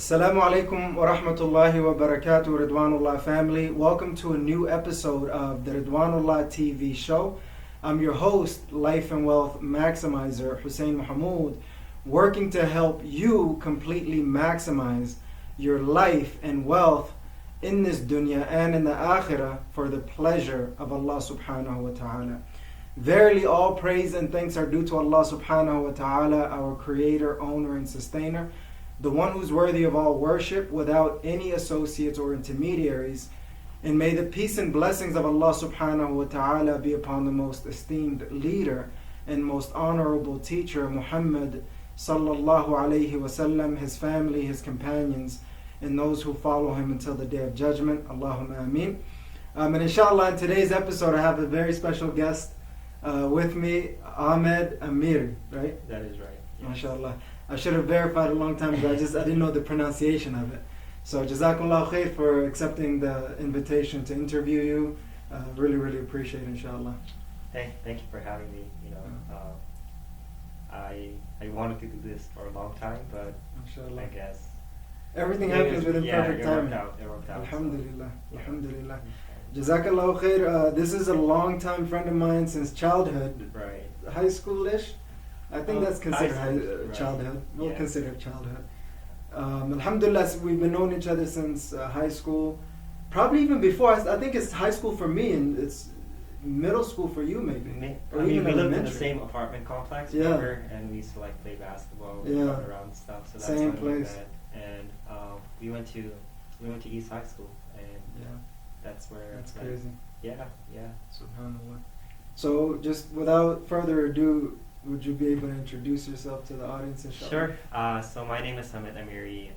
Assalamu alaikum wa rahmatullahi wa barakatuh, Ridwanullah family. Welcome to a new episode of the Ridwanullah TV show. I'm your host, Life and Wealth Maximizer, Hussein Mohamud, working to help you completely maximize your life and wealth in this dunya and in the akhirah for the pleasure of Allah subhanahu wa ta'ala. Verily all praise and thanks are due to Allah subhanahu wa ta'ala, our creator, owner and sustainer, the one who's worthy of all worship without any associates or intermediaries. And may the peace and blessings of Allah subhanahu wa ta'ala be upon the most esteemed leader and most honorable teacher, Muhammad sallallahu alayhi wasallam, his family, his companions, and those who follow him until the day of judgment. Allahumma ameen. And inshallah, in today's episode, I have a very special guest with me, Hamid Amiri, right? That is right. Yes. MashaAllah. I should have verified a long time ago. I didn't know the pronunciation of it. So Jazakallah khair for accepting the invitation to interview you. Really, really appreciate it, inshallah. Thank you for having me. I wanted to do this for a long time, but Inshallah. I guess Everything happens within perfect time. It worked out. Alhamdulillah. So, Alhamdulillah. yeah. Jazakallah khair. This is a long-time friend of mine since childhood. Right. High school-ish. I think that's considered right. childhood. We'll Yeah. consider it childhood. Alhamdulillah, we've been knowing each other since high school. Probably even before. I think it's high school for me and it's middle school for you maybe. Or We even lived in the elementary. same apartment complex, Yeah. remember? And we used to play basketball, Yeah. run around and stuff. So that's Same when we place. met. And we went to East High School, and Yeah, that's where. that's crazy. Yeah. Subhanallah. So just without further ado, would you be able to introduce yourself to the audience, inshallah? Sure. So my name is Hamid Amiri.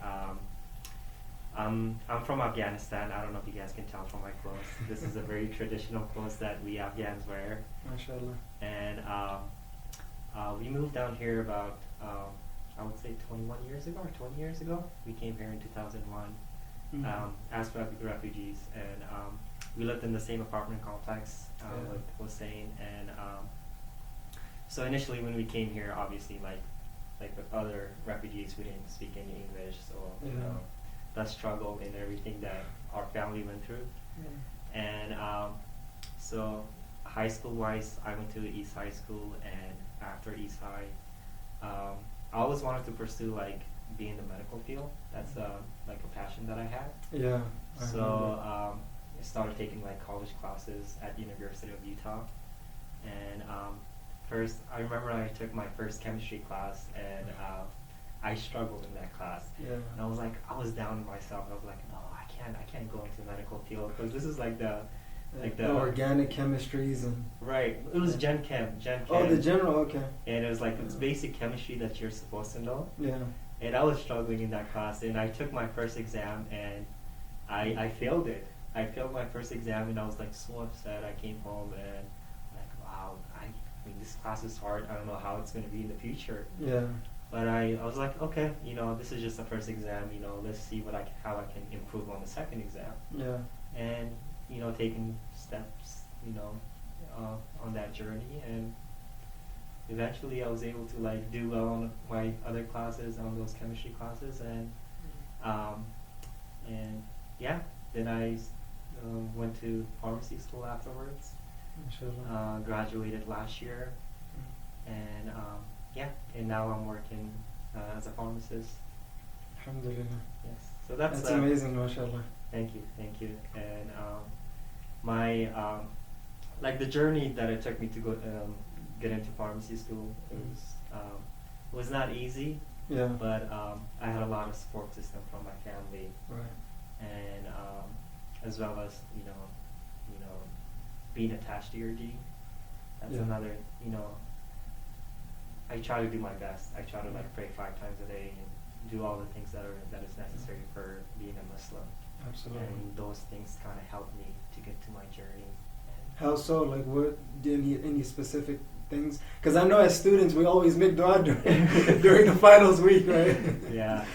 I'm from Afghanistan. I don't know if you guys can tell from my clothes. This is a very traditional clothes that we Afghans wear. MashaAllah. And we moved down here about, I would say 21 years ago or 20 years ago. We came here in 2001 as refugees. And we lived in the same apartment complex with Hussein. And so initially when we came here, obviously like with other refugees, we didn't speak any English. So, you know, that struggle and everything that our family went through. And so high school wise, I went to East High School, and after East High, I always wanted to pursue being in the medical field. That's like a passion that I had. Yeah. So I started taking college classes at the University of Utah. And first, I remember I took my first chemistry class, and I struggled in that class. Yeah. And I was down on myself. I was like, no, I can't go into the medical field because this is the organic chemistries and right. It was Gen Chem. oh, the general, okay. And it was it's basic chemistry that you're supposed to know. Yeah. And I was struggling in that class, and I took my first exam, and I failed it. I failed my first exam, and I was so upset. I came home and wow, I mean this class is hard. I don't know how it's going to be in the future. Yeah. But I was like, okay, this is just the first exam. Let's see how I can improve on the second exam. Yeah. And taking steps, on that journey, and eventually I was able to do well on my other classes, on those chemistry classes, and yeah, then I went to pharmacy school afterwards. Inshallah. Graduated last year, and yeah, and now I'm working as a pharmacist. Alhamdulillah. Yes, so that's amazing, mashallah. Thank you. And my the journey that it took me to go get into pharmacy school was not easy. Yeah. But I had a lot of support system from my family, Right. and as well as being attached to your dean. That's another. I try to do my best. I try to pray 5 times a day and do all the things that is necessary for being a Muslim. Absolutely. And those things kind of helped me to get to my journey. How so? What? Any specific things? Because I know as students we always make dua during the finals week, right? Yeah.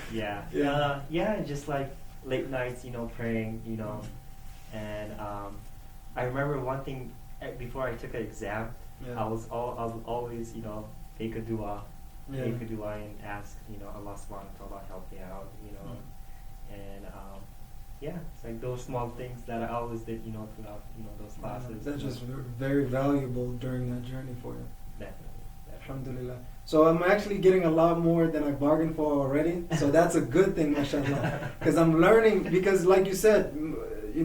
Just late nights, praying, and I remember one thing before I took an exam. Yeah. I was always, make a dua, Yeah. make a dua and ask, Allah subhanahu wa ta'ala help me out, And yeah, it's like those small things that I always did, throughout, those classes. That's just very valuable during that journey for you. Definitely. Alhamdulillah. So I'm actually getting a lot more than I bargained for already. So that's a good thing, mashallah. Because I'm learning, because like you said,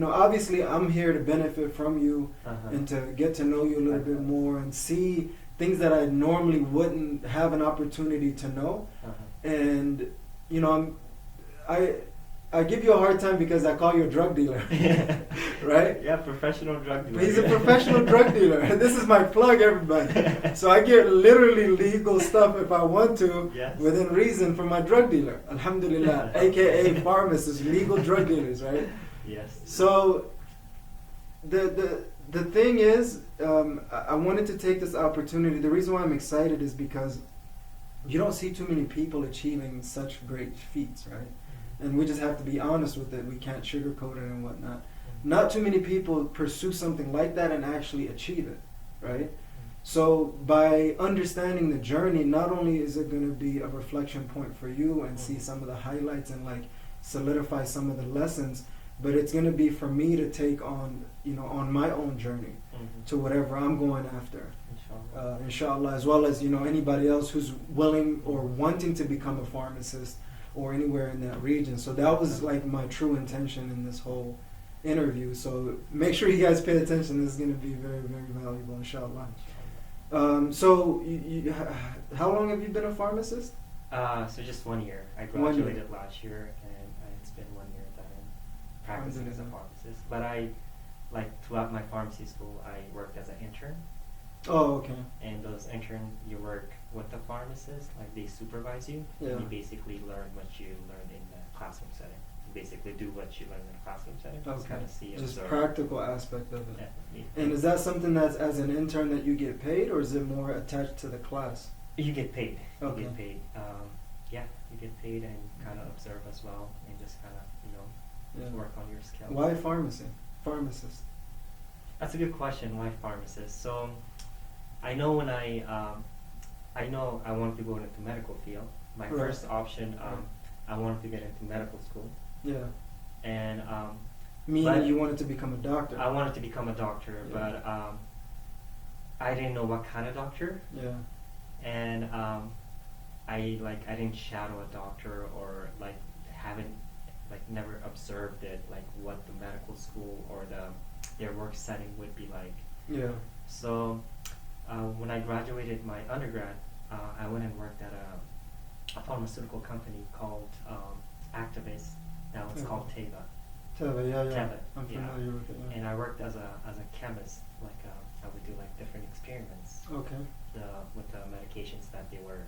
obviously I'm here to benefit from you and to get to know you a little bit more and see things that I normally wouldn't have an opportunity to know. And, I give you a hard time because I call you a drug dealer, right? Yeah, professional drug dealer. He's a professional drug dealer. This is my plug, everybody. So I get literally legal stuff if I want to, within reason, from my drug dealer. Alhamdulillah, aka pharmacists, legal drug dealers, right? Yes. So the thing is, I wanted to take this opportunity. The reason why I'm excited is because you don't see too many people achieving such great feats, right? And we just have to be honest with it. We can't sugarcoat it and whatnot. Not too many people pursue something like that and actually achieve it, right? So by understanding the journey, not only is it going to be a reflection point for you and see some of the highlights and like solidify some of the lessons, but it's going to be for me to take on, on my own journey to whatever I'm going after. Inshallah, as well as, anybody else who's willing or wanting to become a pharmacist or anywhere in that region. So that was like my true intention in this whole interview. So make sure you guys pay attention. This is going to be very, very valuable, inshallah. So how long have you been a pharmacist? So just 1 year. I graduated last year, and it's been 1 year that I'm practicing as a pharmacist. But throughout my pharmacy school, I worked as an intern. Oh, okay. And those interns, you work with the pharmacist, like they supervise you, and you basically learn what you learned in the classroom setting. You basically do what you learned in the classroom setting. Okay. Just practical aspect of it. Definitely. And is that something that's as an intern that you get paid, or is it more attached to the class? You get paid. Okay. You get paid. You get paid and kind of observe as well, and just kind of work on your skills. Why pharmacist? That's a good question. Why pharmacist? So I know when I wanted to go into the medical field. My first option, I wanted to get into medical school. Yeah. And meaning you wanted to become a doctor. I wanted to become a doctor, but I didn't know what kind of doctor. Yeah. And I didn't shadow a doctor or never observed it, what the medical school or their work setting would be like. Yeah. So when I graduated my undergrad, I went and worked at a pharmaceutical company called Activist. Now it's called Teva. Teva, yeah. Teva, I'm familiar with it. Yeah. And I worked as a chemist. I would do different experiments. Okay. With the medications that they were,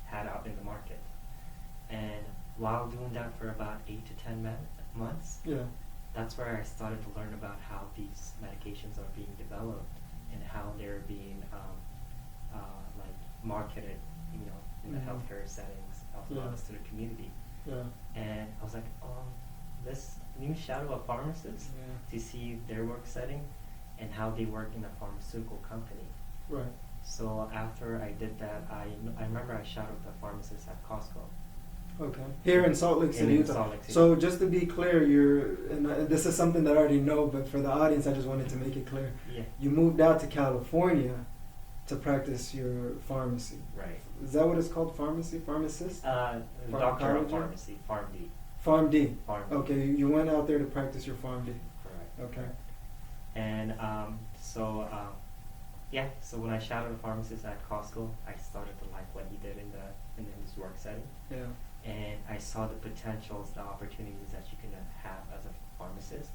had out in the market. And while doing that for about 8 to 10 months, that's where I started to learn about how these medications are being developed and how they're being marketed, in the healthcare settings as well as to the community. Yeah. And I was like, let's shadow a pharmacist to see their work setting and how they work in a pharmaceutical company. Right. So after I did that, I remember I shadowed the pharmacist at Costco. Okay. Here in Salt Lake City, Utah. So just to be clear, this is something that I already know, but for the audience, I just wanted to make it clear. Yeah. You moved out to California to practice your pharmacy. Right. Is that what it's called? Pharmacist? Doctor of Pharmacy, PharmD. PharmD. Okay, you went out there to practice your PharmD. Correct. Okay. And so when I shadowed a pharmacist at Costco, I started to like what he did in his work setting. Yeah. And I saw the potentials, the opportunities that you can have as a pharmacist,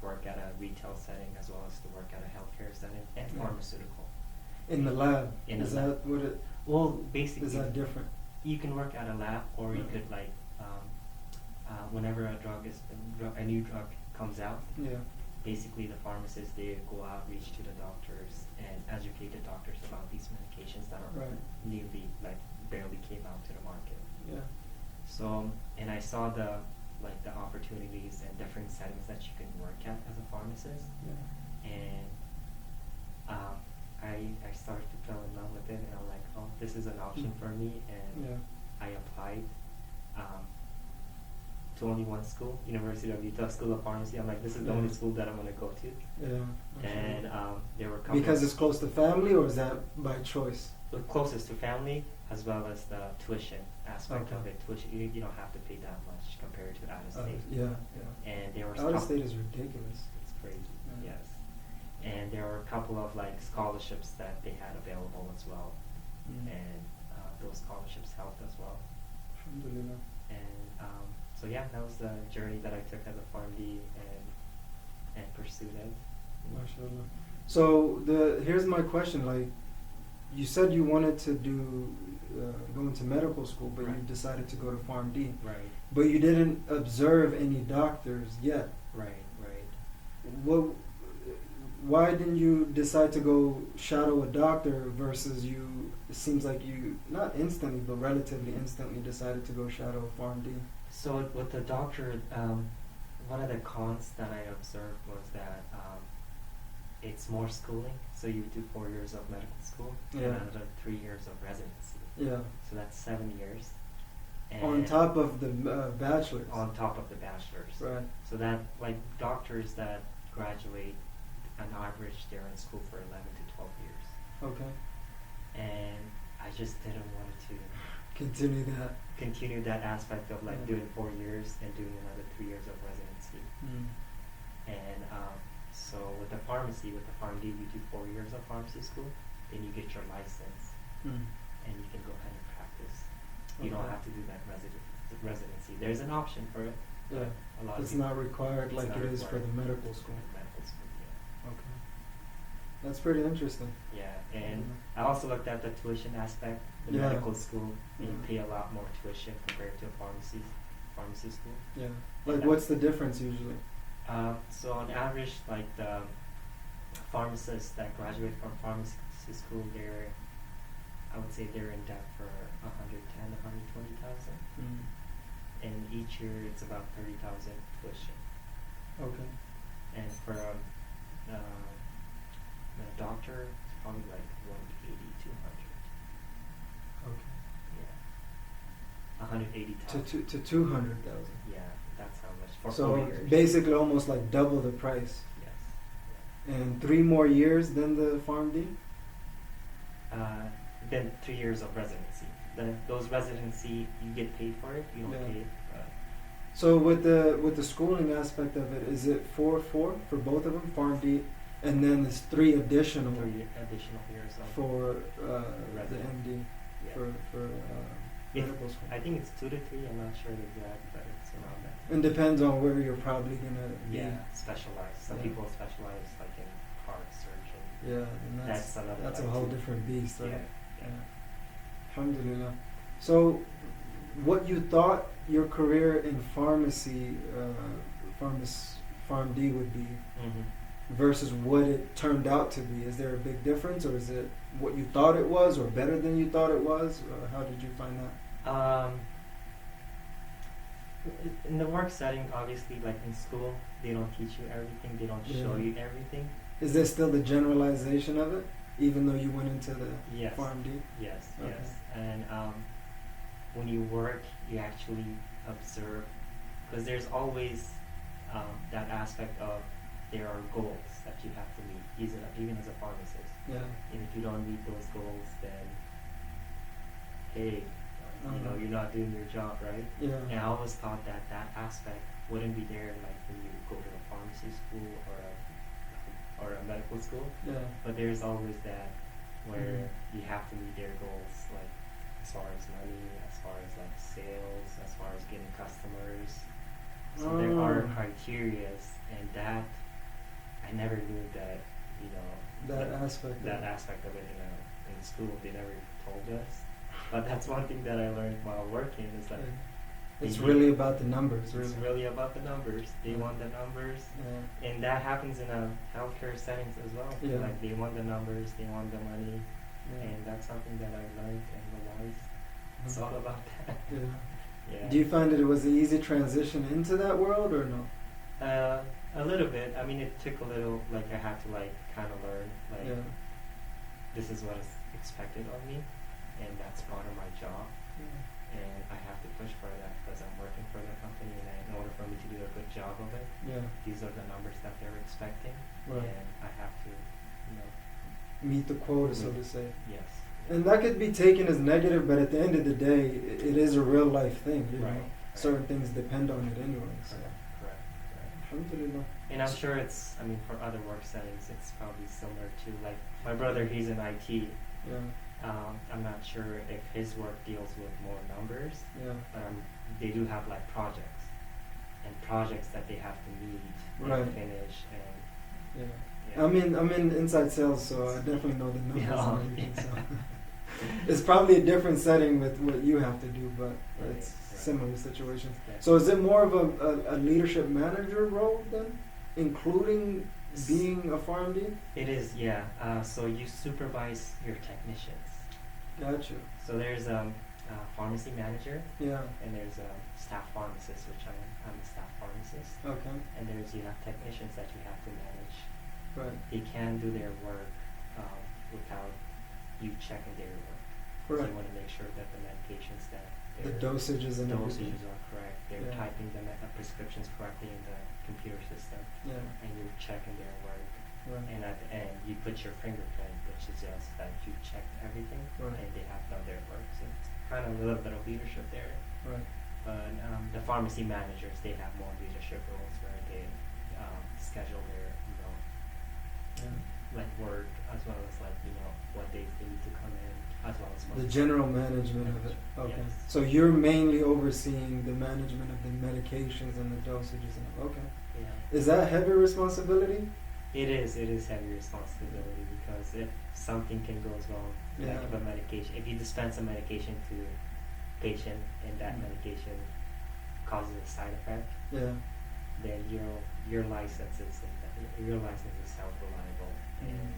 work at a retail setting as well as to work at a healthcare setting and pharmaceutical. In the lab. Is that what it? Well, basically. Is that different? You can work at a lab, or you could whenever a new drug comes out. Yeah. Basically, the pharmacists, they go outreach to the doctors and educate the doctors about these medications that are newly, barely came out to the market. Yeah. So, and I saw the opportunities and different settings that you can work at as a pharmacist. Yeah. And I started to fall in love with it, and I'm like, oh, this is an option for me, and I applied to only one school, University of Utah School of Pharmacy. I'm like, this is the only school that I'm going to go to. Yeah. And there were a couple Because it's close to family, or is that by choice? the closest to family, as well as the tuition aspect of it. Tuition, you don't have to pay that much compared to out of state. Yeah. And there were Out of state is ridiculous. It's crazy. Yeah. Yes. And there were a couple of like scholarships that they had available as well, and those scholarships helped as well. Alhamdulillah. And so yeah, that was the journey that I took as a PharmD and pursued it. MashaAllah. So here's my question. Like, you said you wanted to go into medical school, but you decided to go to PharmD. Right. But you didn't observe any doctors yet. Right. Why didn't you decide to go shadow a doctor versus it seems like you, not instantly, but relatively instantly decided to go shadow a PharmD? So with the doctor, one of the cons that I observed was that it's more schooling. So you do 4 years of medical school and another 3 years of residency. Yeah. So that's 7 years. And on top of the bachelor's. On top of the bachelor's. Right. So that, like, doctors that graduate, on average, they're in school for 11 to 12 years. Okay. And I just didn't want to continue that aspect of like doing 4 years and doing another 3 years of residency. And so with the pharmacy, with the PharmD, you do 4 years of pharmacy school, then you get your license, and you can go ahead and practice. You don't have to do that residency. There's an option for it. Yeah. A lot It's not required like it is for the medical school. Medical school, yeah. Okay. That's pretty interesting. Yeah, and I also looked at the tuition aspect. The medical school, you pay a lot more tuition compared to a pharmacy school. Yeah. Like, what's the difference usually? So on average, like the pharmacists that graduate from pharmacy school, I would say they're in debt for 110,000, 120,000. And each year it's about 30,000 tuition. Okay. And for the doctor, it's probably like 180, 200. Okay. Yeah. 180,000. To 200,000. Yeah, that's how much for 4 So years. basically almost like double the price. Yes. Yeah. And 3 more years than the PharmD? Then 3 years of residency. Those residency, you get paid for it. You don't pay. So with the schooling aspect of it, is it 4 for both of them, PharmD, and then there's 3 additional years of for the MD for medical school? I think it's 2 to 3. I'm not sure the exact, but it's around that. And depends on where you're probably gonna be. Specialized. Some people specialize like in heart surgeon. Yeah, and that's a whole different beast, right? Yeah. Alhamdulillah. So, what you thought your career in pharmacy, PharmD would be, versus what it turned out to be, is there a big difference, or is it what you thought it was, or better than you thought it was? How did you find that? In the work setting, obviously, like in school, they don't teach you everything. They don't show you everything. Is there still the generalization of it, even though you went into the PharmD? Yes. And when you work, you actually observe, because there's always that aspect of there are goals that you have to meet, even as a pharmacist. Yeah. And if you don't meet those goals, then hey, you're not doing your job, right? Yeah. And I always thought that aspect wouldn't be there, like when you go to a pharmacy school or a medical school. Yeah. But there's always that where you have to meet their goals, like as far as money, as far as like sales, as far as getting customers. So there are criterias, and that I never knew that, that aspect of it in school. They never told us. But that's one thing that I learned while working is that it's really about the numbers. It's really about the numbers. They want the numbers, and that happens in a healthcare settings as well. Yeah. Like they want the numbers, they want the money, and that's something that I learned and realized. It's all about that. Yeah. Do you find that it was an easy transition into that world, or no? A little bit. I mean, it took a little. Like I had to kind of learn. This is what is expected of me, and that's part of my job. And I have to push for that because I'm working for the company, and in a good job of it. Yeah. These are the numbers that they're expecting, Right. and I have to, you know, Meet the quota, so to say. yes. And that could be taken as negative, but at the end of the day, it is a real life thing. You Right. know, certain things depend on it anyway. So. Correct. Alhamdulillah. And I'm sure it's, I mean, for other work settings, it's probably similar to, like, my brother, he's in IT. Yeah. I'm not sure if his work deals with more numbers, Yeah. but they do have, like, projects that they have to meet Right. and finish. And Yeah. yeah. I'm in inside sales, so I definitely know the numbers Yeah. and everything. So. It's probably a different setting with what you have to do, but it's similar situations. Yeah. So is it more of a leadership manager role then, including being a farm dean? It is, yeah. So you supervise your technicians. Gotcha. So there's a pharmacy manager, Yeah. and there's a staff pharmacist, which I'm a staff pharmacist. Okay. And you have technicians that you have to manage. Right. They can do their work without you checking their work. So Right. you want to make sure that the medications that The their dosages and everything. dosages are correct. They're Yeah. typing the prescriptions correctly in the computer system, Yeah. and you're checking their work. Right. And at the end, you put your fingerprint, which suggests that you checked everything Right. and they have done their work. So it's kind of a little bit of leadership there. Right. But the pharmacy managers, they have more leadership roles where they schedule their, Yeah. like work, as well as, like, what days they need to come in, as well as The general management of it. Okay. Yes. So you're mainly overseeing the management of the medications and the dosages. And okay. Yeah. Is that heavy responsibility? It is heavy responsibility, because if something can go wrong, Yeah. like if a medication, if you dispense a medication to a patient and that medication causes a side effect, Yeah. then your license is self-reliable, and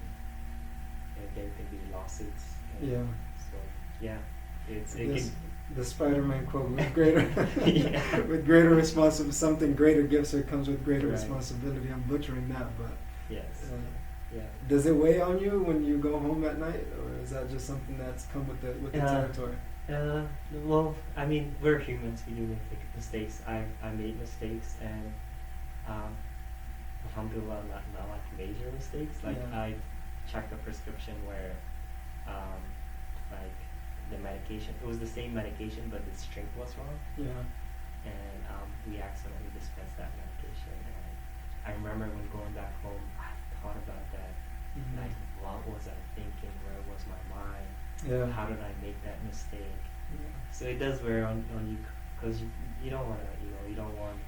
there can be lawsuits. And Yeah. So yeah, The Spider-Man quote with greater, Yeah. with greater responsibility, something greater gives or comes with greater Right. responsibility. I'm butchering that, but yes. Yeah. does it weigh on you when you go home at night, or is that just something that's come with the territory? Well, I mean, we're humans. We do make mistakes. I made mistakes, and alhamdulillah, not like major mistakes. Like Yeah. I checked a prescription where, like the medication, it was the same medication, but the strength was wrong, Yeah. and we accidentally dispensed that medication. And I remember when going back home, I thought about that. Mhm. Like, what was I thinking? Where was my mind? Yeah. How did I make that mistake? Yeah. So it does wear on you, because you don't want to, you don't want.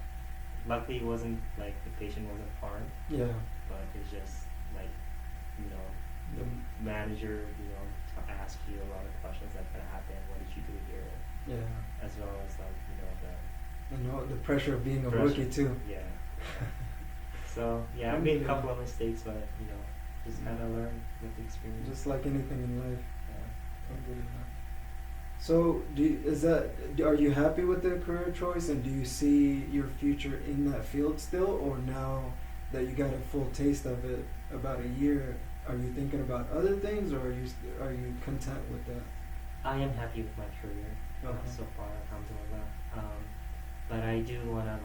Luckily, it wasn't like the patient wasn't harmed, Yeah. but it's just like, The- the manager, to ask you a lot of questions that can happen. What did you do here? Yeah. As well as, like, The pressure of being a Pressure. rookie too. yeah. So yeah, I made a couple of mistakes, but just kind of learn with the experience. Just like anything in life. Yeah. Alhamdulillah. So, are you happy with the career choice, and do you see your future in that field still, or now that you got a full taste of it about a year, are you thinking about other things, or are you content with that? I am happy with my career so far, alhamdulillah. But I do want to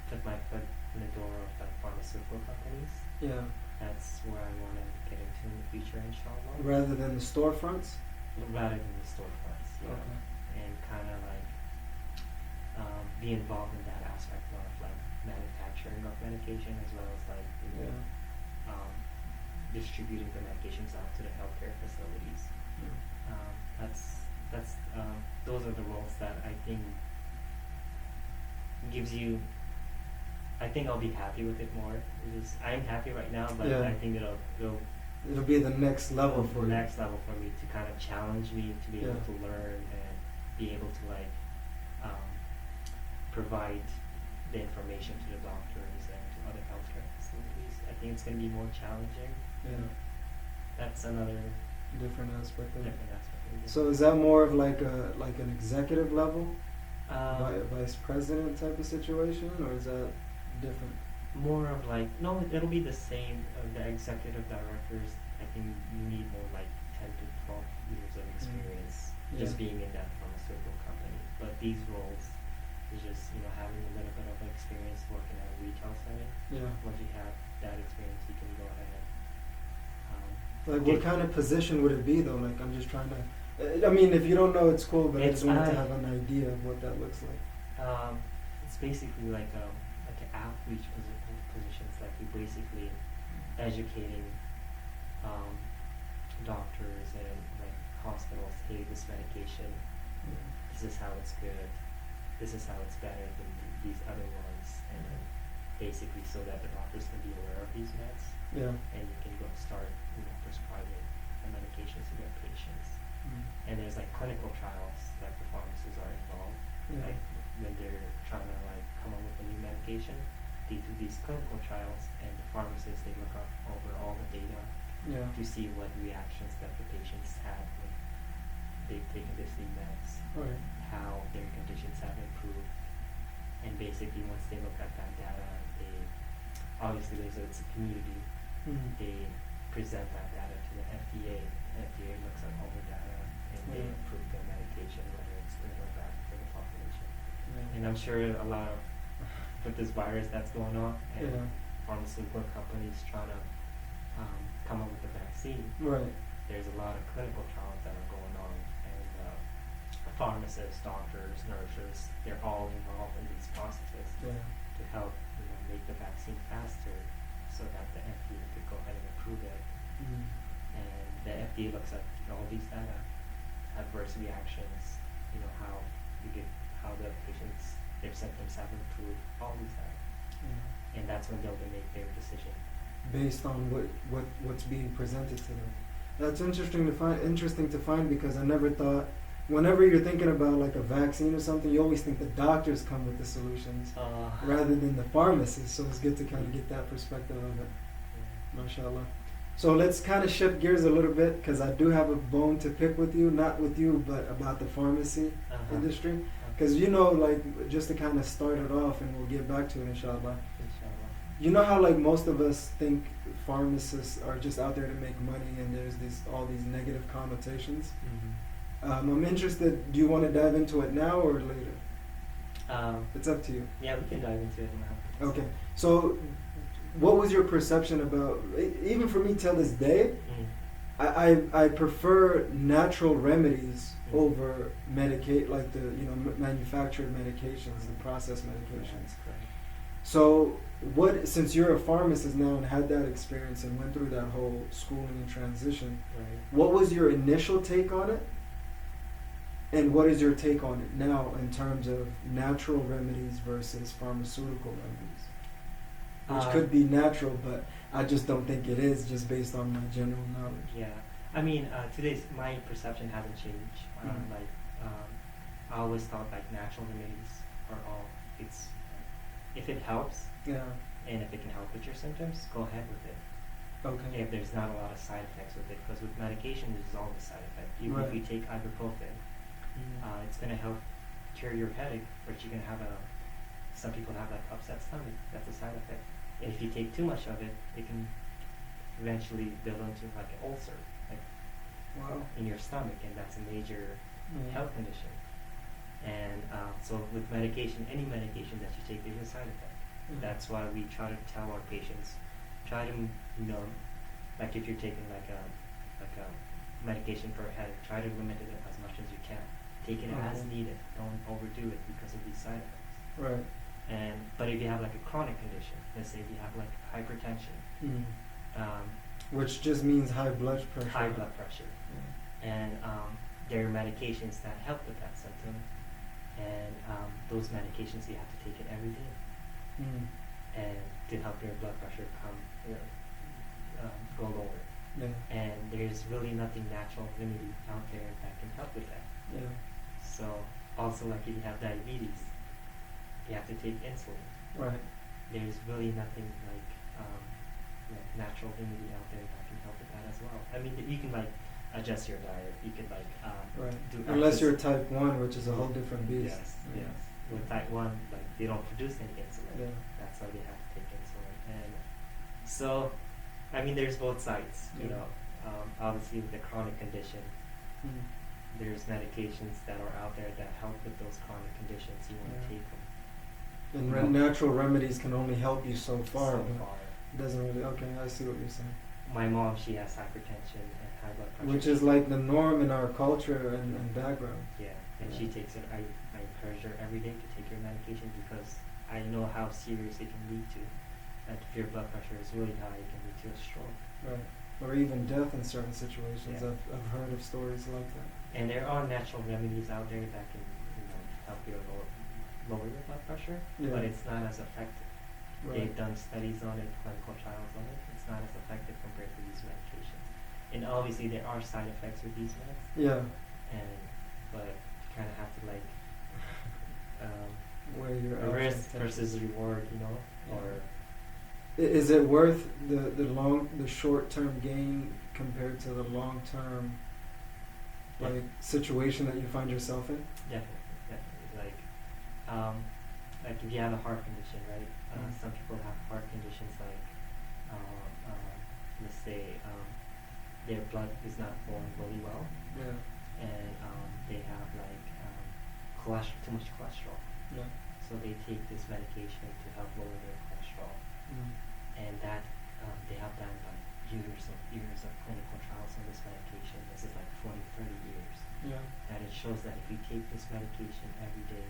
put my foot in the door of like pharmaceutical companies. Yeah. That's where I want to get into in the future, inshallah. Rather than the storefronts? Rather than the storefronts, yeah. Okay. And kind of be involved in that aspect of like manufacturing of medication, as well as like distributing the medications out to the healthcare facilities. Those are the roles that I think gives you. I think I'll be happy with it more. I'm happy right now, but Yeah. I think it'll It'll be the next level for you. next level for me to kind of challenge me to be able Yeah. to learn and be able to provide the information to the doctors and to other healthcare facilities. I think it's going to be more challenging. Yeah. That's another Different aspect of it. different aspect of it. So is that more of like an executive level, vice president type of situation, or is that different? More of like, no, it'll be the same. The executive directors, I think you need more like 10 to 12 years of experience Yeah. just being in that pharmaceutical company. But these roles, It's just, having a little bit of experience working at a retail setting. Yeah. Once you have that experience, you can go ahead and like, what kind of position would it be, though? Like, I'm just trying to... I mean, if you don't know, it's cool, but I just wanted to have an idea of what that looks like. It's basically like an outreach positions, like you're basically educating doctors and like hospitals, hey, this medication, this is how it's good, this is how it's better than these other ones, and then basically so that the doctors can be aware of these meds, and you can go start prescribing the medications to their patients. And there's like clinical trials that the pharmacists are involved. Like when they're trying to like come up with a new medication, they do these clinical trials, and the pharmacists, they look up over all the data to see what reactions that the patients have when they've taken these new meds, how their conditions have improved. And basically once they look at that data, they obviously it's a community, they present that data to the FDA. FDA looks at all the data and they approve their medication, whether it's good or bad for the population. And I'm sure a lot of, with this virus that's going on, and pharmaceutical companies trying to come up with a vaccine, there's a lot of clinical trials that are going on, and pharmacists, doctors, nurses, they're all involved in these processes to help make the vaccine faster so that the FDA could go ahead and approve it. And the FDA looks at all these data, adverse reactions, how the patients, their symptoms have improved, all these data. And that's when they'll make their decision. Based on what's being presented to them. That's interesting to find because I never thought, whenever you're thinking about like a vaccine or something, you always think the doctors come with the solutions rather than the pharmacists. So it's good to kind of get that perspective of it. MashaAllah. So let's kind of shift gears a little bit because I do have a bone to pick with you, not with you, but about the pharmacy industry. Because like just to kind of start it off, and we'll get back to it, inshallah. You know how like most of us think pharmacists are just out there to make money, and there's all these negative connotations. I'm interested. Do you want to dive into it now or later? It's up to you. Yeah, we can dive into it now. Okay. So, what was your perception about? Even for me, till this day, I prefer natural remedies over like the manufactured medications and processed medications. So, since you're a pharmacist now and had that experience and went through that whole schooling and transition, what was your initial take on it? And what is your take on it now in terms of natural remedies versus pharmaceutical remedies? Which could be natural, but I just don't think it is, just based on my general knowledge. Yeah, I mean, my perception hasn't changed. I always thought like natural remedies are all, if it helps, and if it can help with your symptoms, go ahead with it. Okay. If there's not a lot of side effects with it, because with medication there's always side effects. Even if you take ibuprofen, it's going to help cure your headache, but you're going to have some people have like upset stomach. That's a side effect. And if you take too much of it, it can eventually build into like an ulcer, in your stomach, and that's a major health condition. And so with medication, any medication that you take, there's a side effect. That's why we try to tell our patients, try to like if you're taking like a medication for a headache, try to limit it as much as you can. Take it as needed. Don't overdo it because of these side effects. But if you have like a chronic condition, let's say if you have like hypertension, which just means high blood pressure. And there are medications that help with that symptom, and those medications you have to take it every day, and to help your blood pressure go lower. And there's really nothing natural remedy out there that can help with that. So also like if you have diabetes, you have to take insulin. There's really nothing like natural remedy out there that can help with that as well. I mean, you can like adjust your diet. You could like do unless you're type 1, which is a whole different beast. Yes. With type 1, like they don't produce any insulin. That's why they have to take insulin. And so, I mean, there's both sides. Obviously with the chronic condition, there's medications that are out there that help with those chronic conditions. You want to take them. And natural remedies can only help you so far. So but far. it doesn't really. Okay, I see what you're saying. My mom, she has hypertension and high blood pressure. Which is like the norm in our culture and background. Yeah, and she takes it. I encourage her every day to take your medication because I know how serious it can lead to. Like if your blood pressure is really high, it can lead to a stroke. Right. Or even death in certain situations. Yeah. I've heard of stories like that. And there are natural remedies out there that can, help you lower your blood pressure, but it's not as effective. Right. They've done studies on it, clinical trials on it. It's not as effective compared to these medications. And obviously there are side effects with these meds. Yeah. But you kind of have to Where your risk versus reward, Yeah. or Is it worth the short-term gain compared to the long-term situation that you find yourself in? definitely. Like if you have a heart condition, right? Some people have heart conditions like, let's say, their blood is not flowing really well, Yeah. and they have too much cholesterol. Yeah. So they take this medication to help lower their cholesterol, and that they have done years of clinical trials on this medication. This is like 20, 30 years. Yeah. And it shows that if you take this medication every day,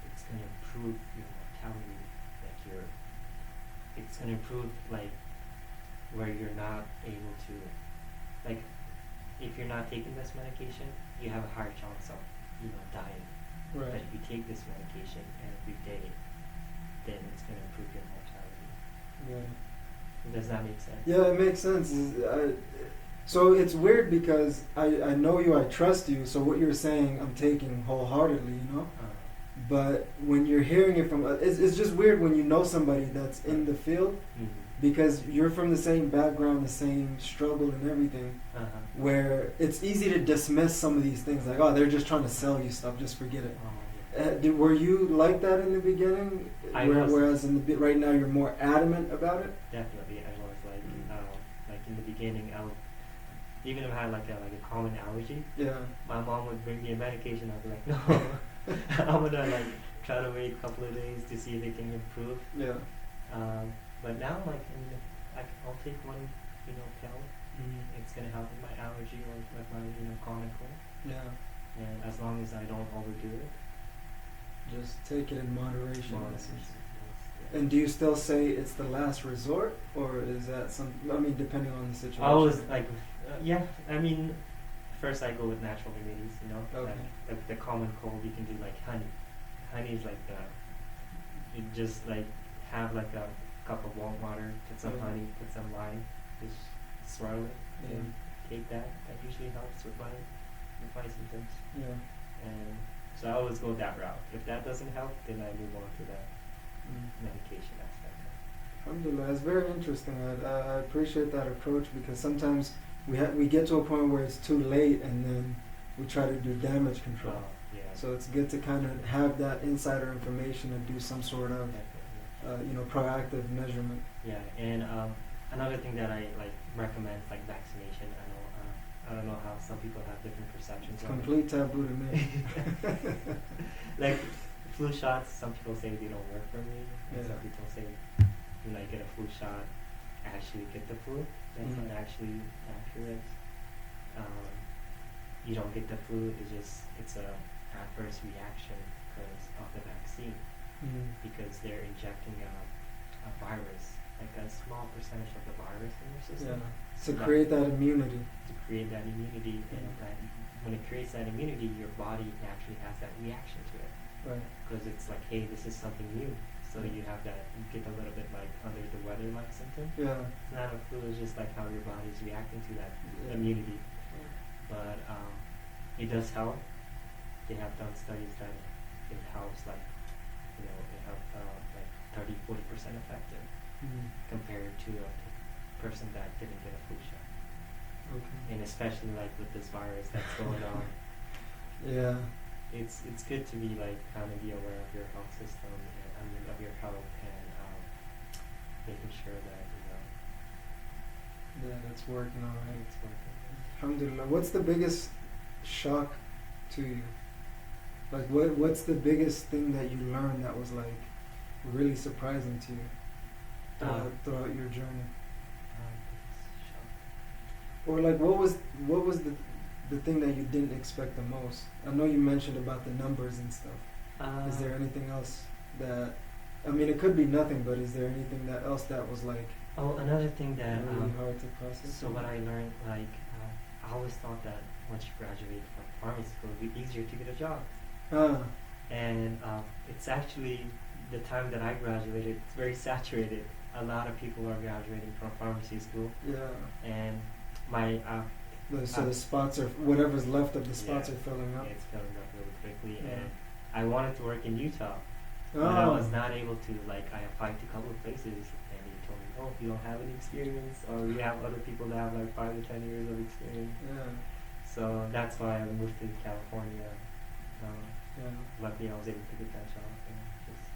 it's going to improve your mortality. It's going to improve where you're not able to, if you're not taking this medication, you have a higher chance of dying. Right. But if you take this medication every day, then it's going to improve your mortality. Yeah. Does that make sense? Yeah, it makes sense. So it's weird because I know you, I trust you, so what you're saying I'm taking wholeheartedly, But when you're hearing it from, it's just weird when you know somebody that's in the field, because you're from the same background, the same struggle and everything, where it's easy to dismiss some of these things, like, oh, they're just trying to sell you stuff, just forget it. Were you like that in the beginning? Whereas right now you're more adamant about it? Definitely, I was in the beginning, even if I had like a common allergy, my mom would bring me a medication. I'd be like, no, I'm gonna try to wait a couple of days to see if it can improve. Yeah. But now I'll take one pill. It's gonna help with my allergy or with my common cold. Yeah. And as long as I don't overdo it. Just take it in moderation. Yeah. And do you still say it's the last resort, or is that depending on the situation? I was first I go with natural remedies, Okay. The common cold, you can do honey. Honey is you just have a cup of warm water, put some honey, put some lime, just swirl it, and take that. That usually helps with my symptoms. Yeah. And so I always go that route. If that doesn't help, then I move on to that medication aspect. Alhamdulillah, it's very interesting. I appreciate that approach, because sometimes we get to a point where it's too late and then we try to do damage control. So it's good to kind of have that insider information and do some sort of proactive measurement. Yeah, and another thing that I recommend vaccination. I don't know how some people have different perceptions. It's complete taboo to me. Flu shots, some people say they don't work for me. And some people say when I get a flu shot, I actually get the flu. That's not actually accurate. You don't get the flu, it's a adverse reaction because of the vaccine. Because they're injecting a virus, a small percentage of the virus in your system. To create that immunity. And when it creates that immunity, your body naturally has that reaction to it. Right. Because it's hey, this is something new. So you have that, you get a little bit under the weather symptom. Yeah. It's not a flu, it's just how your body's reacting to that immunity. But it does help. They have done studies that it helps it helps 30-40% effective compared to a person that didn't get a flu shot. Okay. And especially with this virus that's going on. Yeah. It's good to be kind of be aware of your health system and of your health, and making sure that that's working all right. It's working. Alhamdulillah. What's the biggest shock to you? Like, what's the biggest thing that you learned that was like really surprising to you throughout your journey? Or like, what was the thing that you didn't expect the most? I know you mentioned about the numbers and stuff. Is there anything else that, I mean, it could be nothing, but is there anything else that was like another thing that really hard to process? So what I learned, like, I always thought that once you graduate from pharmacy school, it would be easier to get a job. And it's actually the time that I graduated, it's very saturated. A lot of people are graduating from pharmacy school. Yeah. And my the spots are, whatever's left of the spots are filling up. It's filling up really quickly, and I wanted to work in Utah, Oh. but I was not able to. Like, I applied to a couple of places, and they told me, "Oh, you don't have any experience, or we have other people that have like 5 to 10 years of experience." Yeah. So that's why I moved to California. Yeah. Luckily, I was able to get that job, and just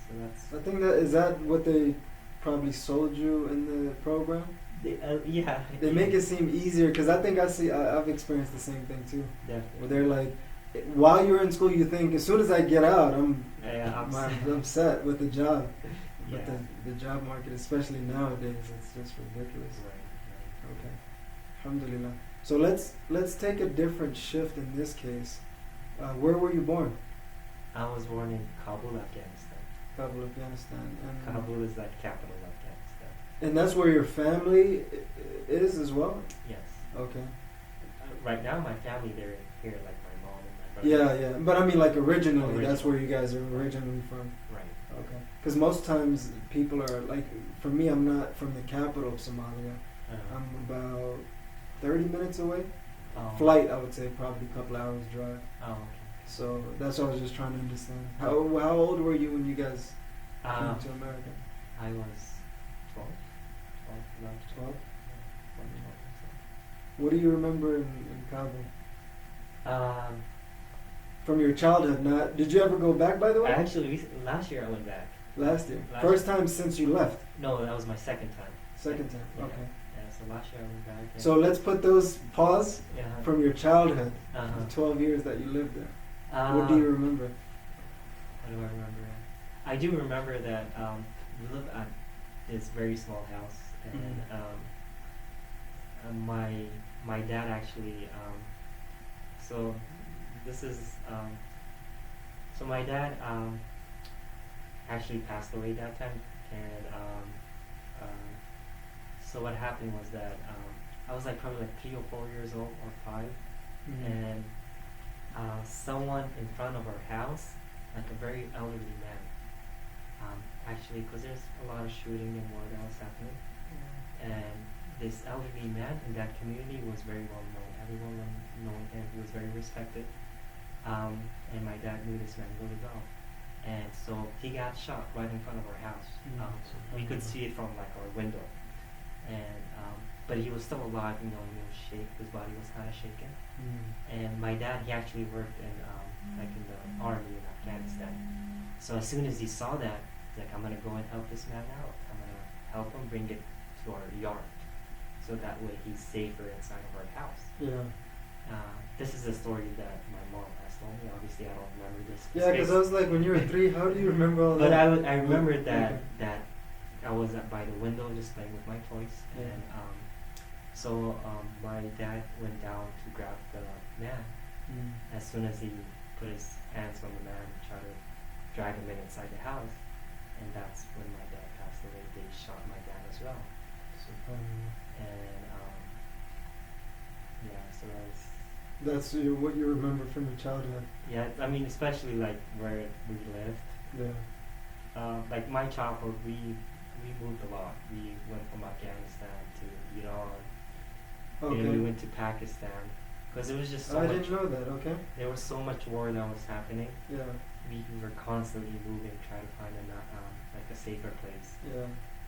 so that's. I think is that what they probably sold you in the program? They make it seem easier, because I think I've experienced the same thing too. Definitely. Where they're like, while you're in school, you think as soon as I get out, I'm set with the job. But the job market, especially nowadays, it's just ridiculous. Right. Okay. Alhamdulillah. So let's take a different shift in this case. Where were you born? I was born in Kabul, Afghanistan. Kabul, Afghanistan. And Kabul is like capital of Afghanistan. And that's where your family is as well? Yes. Okay. Right now, my family, they're here, like my mom and my brother. Yeah. But I mean, like originally, that's where you guys are originally from. Right. Okay. Because most times people are like, for me, I'm not from the capital of Somalia. I'm about 30 minutes away. Flight, I would say, probably a couple hours drive. Oh, okay. So that's what I was just trying to understand. How old were you when you guys came to America? I was 12. About 12? Yeah, What do you remember in Kabul? 12. From your childhood? Not. Did you ever go back, by the way? Actually, last year I went back. Last year? First time since you left? No, that was my second time. Second time, Yeah. okay. Yeah, so last year I went back. So let's put those pause from your childhood, the 12 years that you lived there. What do you remember? What do I remember? I do remember that we lived at this very small house, and my dad actually. So this is so my dad actually passed away that time, and so what happened was that I was like probably like 3 or 4 years old or 5, and someone in front of our house, like a very elderly man, actually, because there's a lot of shooting and war that was happening, and this elderly man in that community was very well known. Everyone known him. He was very respected, and my dad knew this man really well, and so he got shot right in front of our house. We could see it from like our window, and but he was still alive. You know, he was his body was kind of shaken. And my dad, he actually worked in like in the army in Afghanistan. So as soon as he saw that, he's like, I'm gonna go and help this man out. I'm gonna help him bring it to our yard, so that way he's safer inside of our house. Yeah. This is a story that my mom has told me. Obviously, I don't remember this. Yeah, because I was like, when you were 3, how do you remember all but that? But I remember that I was by the window just playing with my toys, and so my dad went down to grab the man. As soon as he put his hands on the man and tried to drag him inside the house, and that's when my dad passed away. They shot my dad as well. And so that's what you remember from your childhood. Yeah, I mean, especially like where we lived. Yeah. Like my childhood, we moved a lot. We went from Afghanistan to Iran. Okay. And we went to Pakistan, because it was just so I much. didn't know that. Okay. There was so much war that was happening. Yeah. We were constantly moving, trying to find like a safer place. Yeah.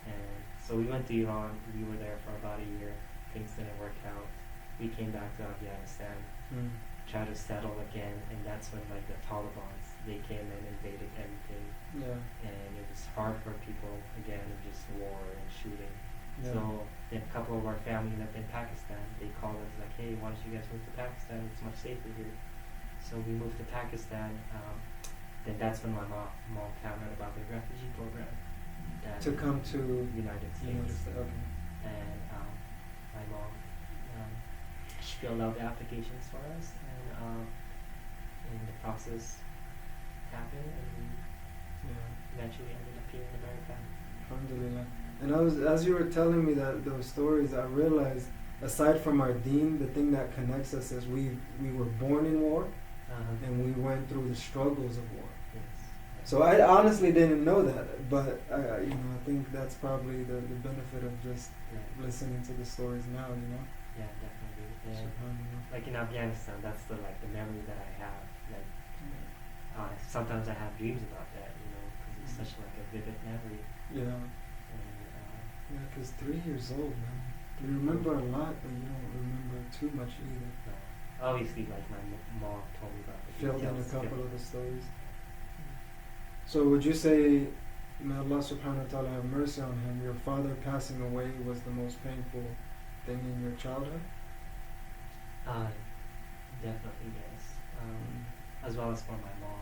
And so we went to Iran. We were there for about a year. Things didn't work out. We came back to Afghanistan, tried to settle again, and that's when like the Taliban, they came and invaded everything. Yeah. And it was hard for people again, just war and shooting. Yeah. So then a couple of our family lived in Pakistan. They called us like, hey, why don't you guys move to Pakistan? It's much safer here. So we moved to Pakistan. Then that's when my mom found out about the refugee program. To come to United States. United States. Okay. And my mom, she filled out the applications for us, and the process happened, and we eventually ended up here in America. Alhamdulillah. And as you were telling me those stories, I realized, aside from our deen, the thing that connects us is we were born in war, and we went through the struggles of war. So I honestly didn't know that, but I think that's probably the benefit of just listening to the stories now. Yeah, definitely. And like in Afghanistan, that's the memory that I have. Like sometimes I have dreams about that, because it's such like a vivid memory. Yeah. And, because 3 years old, man. You remember a lot, but you don't remember too much either. No. Obviously, like my mom told me about the Filled in a details. couple of the stories. So would you say, may Allah subhanahu wa ta'ala have mercy on him, your father passing away was the most painful thing in your childhood? Definitely yes. As well as for my mom.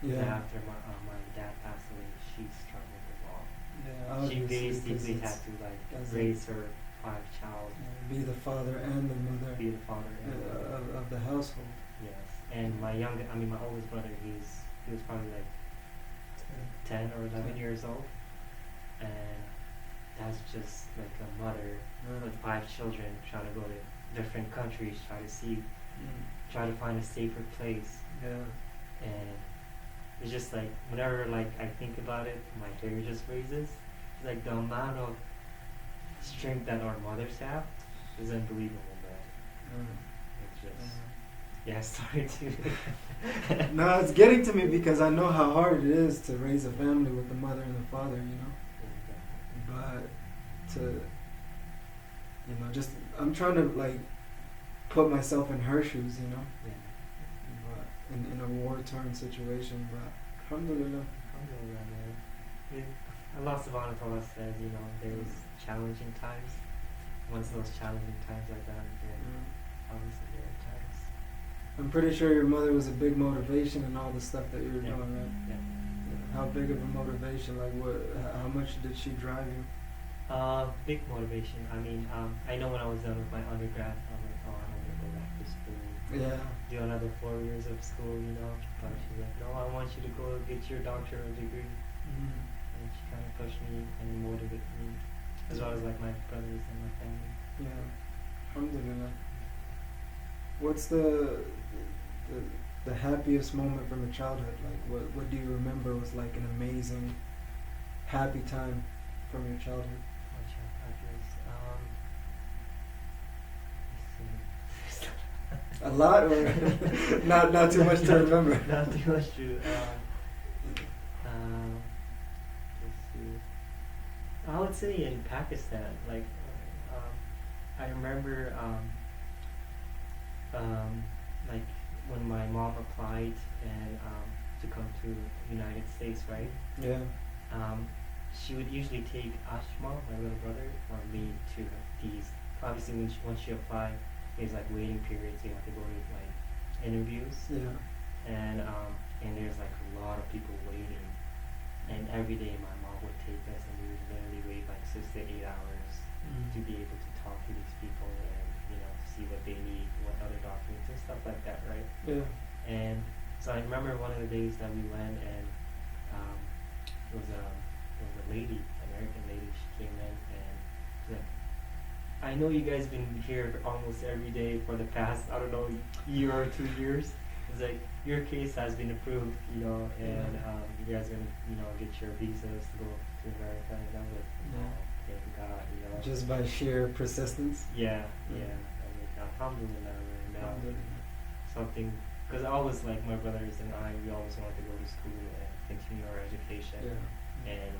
Yeah. After my dad passed away, she struggled a lot. Yeah, She obviously, 'cause basically had it's- to as raise her 5 child, be the father and the mother be the father and the mother. of the household. Yes. And my oldest brother, he was probably like 10 or 11 years old, and that's just like a mother with 5 children trying to go to different countries, try to find a safer place. Yeah. And it's just like whenever I think about it, my hair just raises. It's like the amount of strength that our mothers have is unbelievable, man. It's just sorry to No, it's getting to me because I know how hard it is to raise a family with the mother and the father, But to, just I'm trying to put myself in her shoes, Yeah. But in a war-torn situation. But alhamdulillah. Alhamdulillah, man. Allah subhanahu wa ta'ala says, there's challenging times. Once those challenging times are done, then obviously there are times. I'm pretty sure your mother was a big motivation in all the stuff that you were doing, right? Yeah. How big of a motivation? How much did she drive you? Big motivation. I know when I was done with my undergrad, I was like, oh, I want to go back to school. Yeah. Do another 4 years of school, But she's like, no, I want you to go get your doctoral degree. And she kind of pushed me and motivated me, as well as my brothers and my family. Yeah. Alhamdulillah. What's the happiest moment from your childhood? What do you remember was an amazing, happy time from your childhood? My childhood is, A lot, or not too much to remember? Not too much to. Let's see. I would say in Pakistan, I remember, when my mom applied and to come to United States, right? Yeah. She would usually take Ashma, my little brother, or me to these. Obviously, once she applied, there's waiting periods. You have to go to interviews. Yeah. And there's a lot of people waiting. And every day my mom would take us, and we would literally wait 6 to 8 hours to be able to talk to these people and see what they need, what other documents and stuff like that, right? Yeah. And so I remember one of the days that we went, and it was a lady, American lady. She came in and she's like, I know you guys been here almost every day for the past, I don't know, year or 2 years. It's like, your case has been approved, and you guys are gonna, get your visas to go to America. And I was like, oh, thank God, Just by sheer persistence? Yeah. I was like, alhamdulillah, something, because I always, my brothers and I, we always wanted to go to school and continue our education. Yeah. And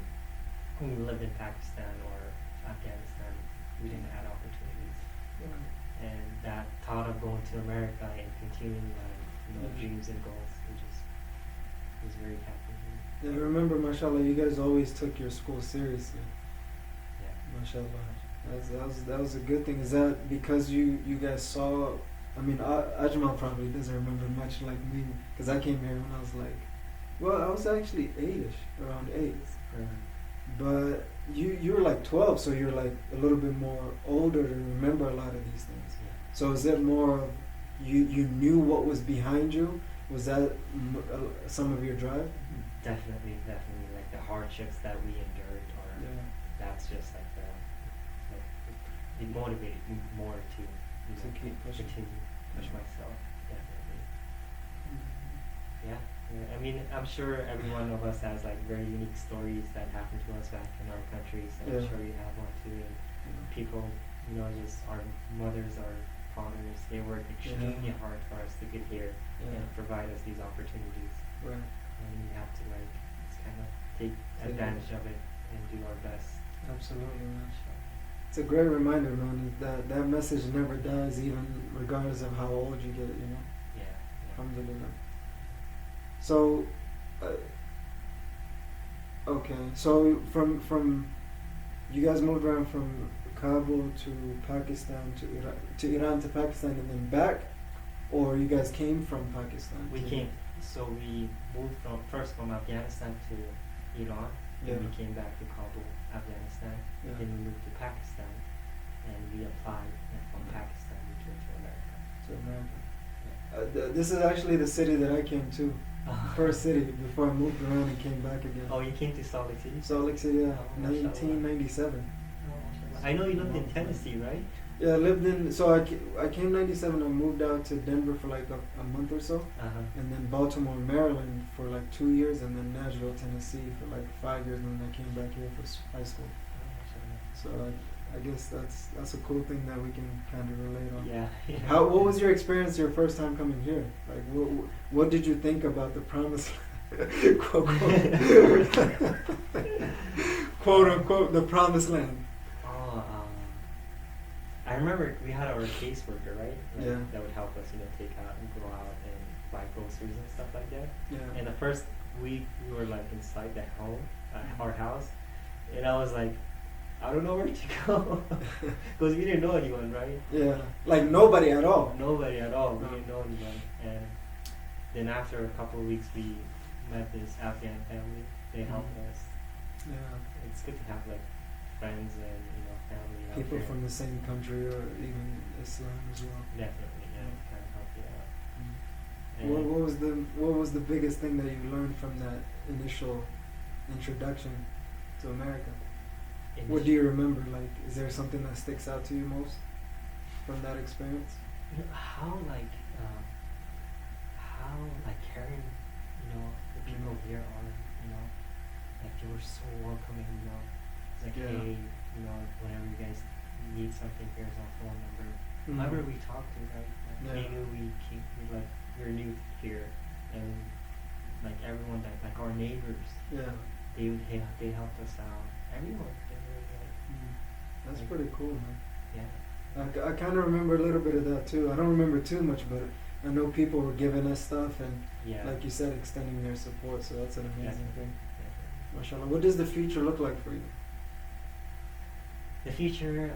when we lived in Pakistan or Afghanistan, we didn't have opportunities. Yeah. And that thought of going to America and continuing my dreams and goals was very happy. Yeah, I remember, mashallah, you guys always took your school seriously. Yeah. Mashallah. That was a good thing. Is that because you guys saw? I mean, Ajmal probably doesn't remember much like me because I came here when I was like, well, I was actually 8ish, around 8. But you were like 12, so you're like a little bit more older to remember a lot of these things. Yeah. So is it more of you knew what was behind you? Was that some of your drive? Definitely. Like the hardships that we endured, or that's just like it motivated me more to keep pushing. continue push myself. Definitely. Yeah. I mean, I'm sure every one of us has like very unique stories that happened to us back in our countries. So I'm sure you have one too. And people, just our mothers, our fathers, they work extremely hard for us to get here and provide us these opportunities. Right. And we have to just kind of take advantage of it and do our best. Absolutely, man. It's a great reminder, man, that message never dies, even regardless of how old you get, Yeah. Alhamdulillah. So, okay. So from you guys moved around from Kabul to Pakistan to Iran to Pakistan and then back, or you guys came from Pakistan? We came. So we moved from Afghanistan to Iran. Then we came back to Kabul, Afghanistan. Yeah. Then we moved to Pakistan, and we applied. And from Pakistan, we came to America. To America. This is actually the city that I came to. First city before I moved around and came back again. Oh, you came to Salt Lake City? Salt Lake City, yeah, Oh, 1997. I know you lived in Tennessee, right? Yeah, I lived in. So I came 97. I moved out to Denver for like a month or so, and then Baltimore, Maryland for like 2 years, and then Nashville, Tennessee for like 5 years, and then I came back here for high school. So I guess that's a cool thing that we can kind of relate on. Yeah. What was your experience your first time coming here? Like, what did you think about the promised quote, quote unquote the promised land? I remember we had our caseworker, right? That would help us, take out and go out and buy groceries and stuff like that. Yeah. And the first week we were like inside the home, our house, and I was like, I don't know where to go, because we didn't know anyone, right? Yeah, like nobody at all. Nobody at all. We didn't know anyone, and then after a couple of weeks, we met this Afghan family. They helped us. Yeah, it's good to have like friends and family. People out from the same country or even Islam as well. Definitely, kind of help you out. What was the biggest thing that you learned from that initial introduction to America? What do you remember? Like, is there something that sticks out to you most from that experience? How caring, the people here are, like they were so welcoming, It's like, hey, whenever you guys need something, here's our phone number. Whoever we talked to, right? They knew we're new here, and like everyone like our neighbors. Yeah. They helped us out. Everyone. That's pretty cool, man. Yeah. I kind of remember a little bit of that too. I don't remember too much, but I know people were giving us stuff and, like you said, extending their support. So that's an amazing thing. MashaAllah. What does the future look like for you? The future,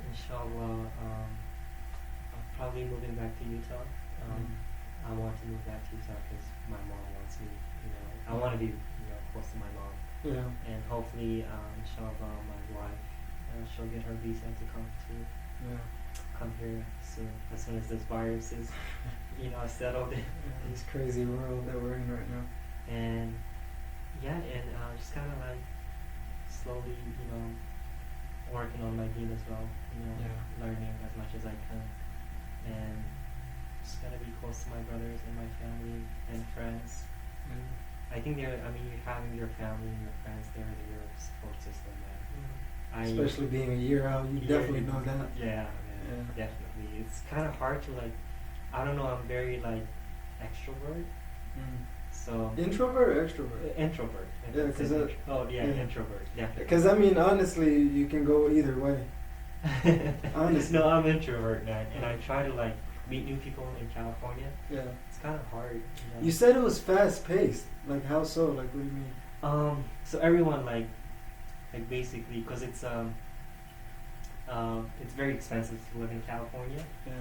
inshallah, I'm probably moving back to Utah. I want to move back to Utah because my mom wants me. I want to be, close to my mom. Yeah. And hopefully, inshallah, my wife, she'll get her visa to come here soon. As soon as this virus is, settled. This crazy world that we're in right now. And just kind of like slowly, working on my deen as well. Learning as much as I can, and just gotta be close to my brothers and my family and friends. I think you're having your family and your friends, they're your support system, man. Especially being a year out, you definitely know that. Yeah, definitely. It's kind of hard to I don't know, I'm very extrovert. So introvert or extrovert? Introvert. Yeah, because introvert, definitely. Because honestly, you can go either way. Honestly. No, I'm introvert, man, and I try to meet new people in California. Yeah. It's kind of hard. You said it was fast paced. Like how so? Like what do you mean? So everyone basically, because it's It's very expensive to live in California, Yeah.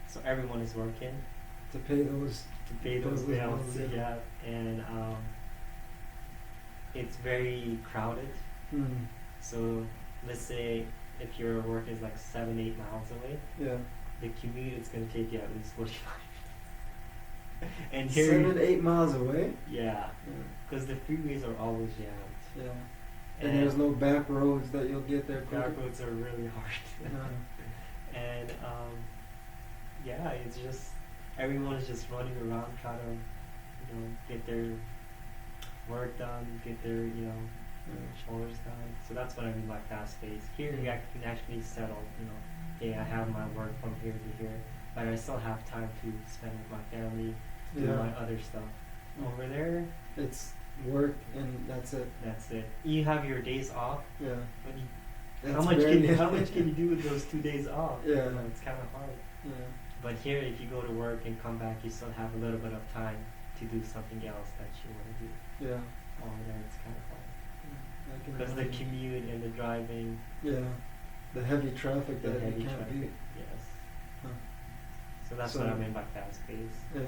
so everyone is working To pay those. to pay those bills. Yeah. Yeah, and it's very crowded. Mm. So let's say if your work is like 7-8 miles away, Yeah. the commute is going to take you at least 45 minutes. And here, 7-8 miles away. yeah, Yeah. because the freeways are always jammed. Yeah. And there's no back roads that you'll get there quicker. back roads are really hard. Yeah. And yeah, it's just everyone is just running around trying to, get their work done, get their, chores done. So that's what I mean by fast paced. Here you can actually settle, hey, I have my work from here to here, but I still have time to spend with my family, do my other stuff. Over there, It's work and that's it. that's it. You have your days off, Yeah. but That's how much barely- can you do with those 2 days off? Yeah. It's kind of hard. Yeah. But here, if you go to work and come back, you still have a little bit of time to do something else that you want to do. Yeah. Over there, it's kind of hard I can because the imagine. commute and the driving. Yeah. The heavy traffic The that heavy you can't traffic. beat. Yes. Huh. So that's So- what I mean by fast pace. Yeah.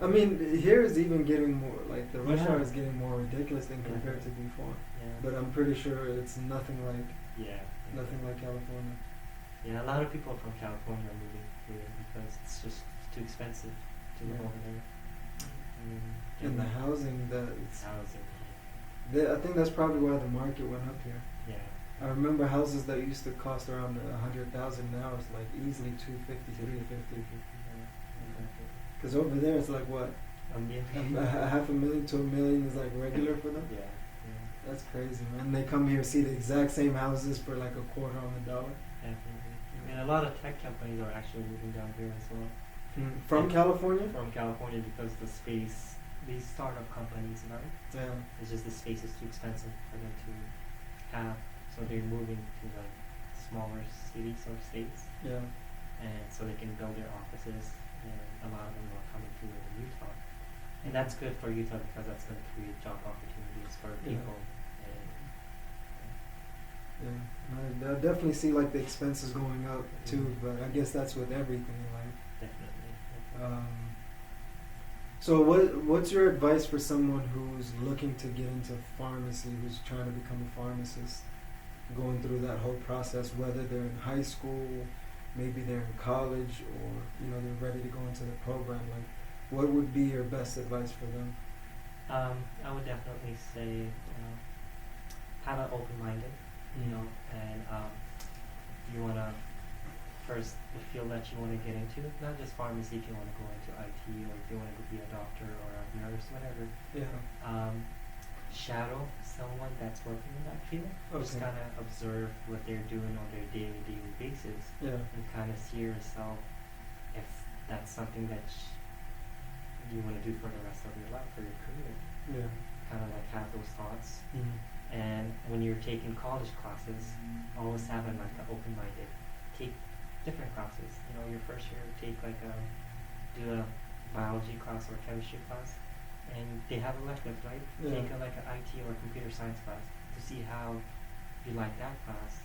I mean, here is even getting more, like, the rush Yeah. hour is getting more ridiculous than Yeah. compared to before. Yeah. But I'm pretty sure it's nothing like Yeah. California. Yeah, a lot of people from California are moving here because it's just too expensive to live Yeah. over there. And the housing, housing. I think that's probably why the market went up here. Yeah. I remember houses that used to cost around 100,000 now is like easily 250, 350. Because over there it's like what? $500,000 to $1 million is like regular for them. Yeah. That's crazy, man. They come here, see the exact same houses for like $0.25 on the dollar. Definitely. I mean, a lot of tech companies are actually moving down here as well. From Yeah. California? From California because the space, these startup companies, Yeah. it's just the space is too expensive for them to have. So they're moving to like smaller cities or states, Yeah. and so they can build their offices. And a lot of them are coming to Utah, and that's good for Utah because that's going to create job opportunities for Yeah. people. And Yeah. I definitely see like the expenses going up too, but I guess that's with everything in life. definitely. So what's your advice for someone who's looking to get into pharmacy, who's trying to become a pharmacist, going through that whole process, whether they're in high school, maybe they're in college, or they're ready to go into the program? Like, what would be your best advice for them? I would definitely say have an open-minded, and you want to first the field that you want to get into, not just pharmacy. If you want to go into IT or if you want to be a doctor or a nurse, whatever. Yeah. Shadow someone that's working in that field. Just Okay. kind of observe what they're doing on their daily basis, Yeah. and kind of see yourself if that's something that you want to do for the rest of your life, for your career. Yeah. Kind of like have those thoughts. Mm-hmm. And when you're taking college classes, always have an open-minded. Take different classes. Your first year, take do a biology class or chemistry class, and they have electives, right? Yeah. Take an IT or computer science class to see how you like that class,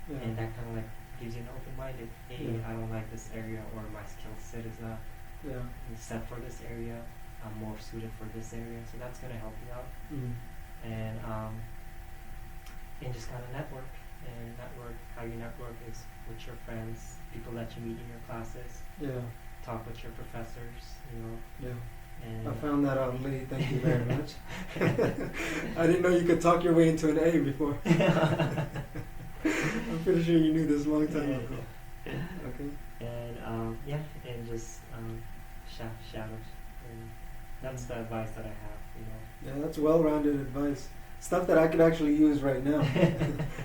Yeah. and that kind of gives you an open-minded. Hey, Yeah. I don't like this area, or my skill set is not Yeah. set for this area. I'm more suited for this area, so that's gonna help you out. Mm. And just kind of network. And how you network is with your friends, people that you meet in your classes, Yeah. talk with your professors, Yeah. and I found that out late. Thank you very much. I didn't know you could talk your way into an A before. I'm pretty sure you knew this a long time ago. Okay. And and just shadows. And that's the advice that I have. Yeah, that's well-rounded advice. Stuff that I could actually use right now.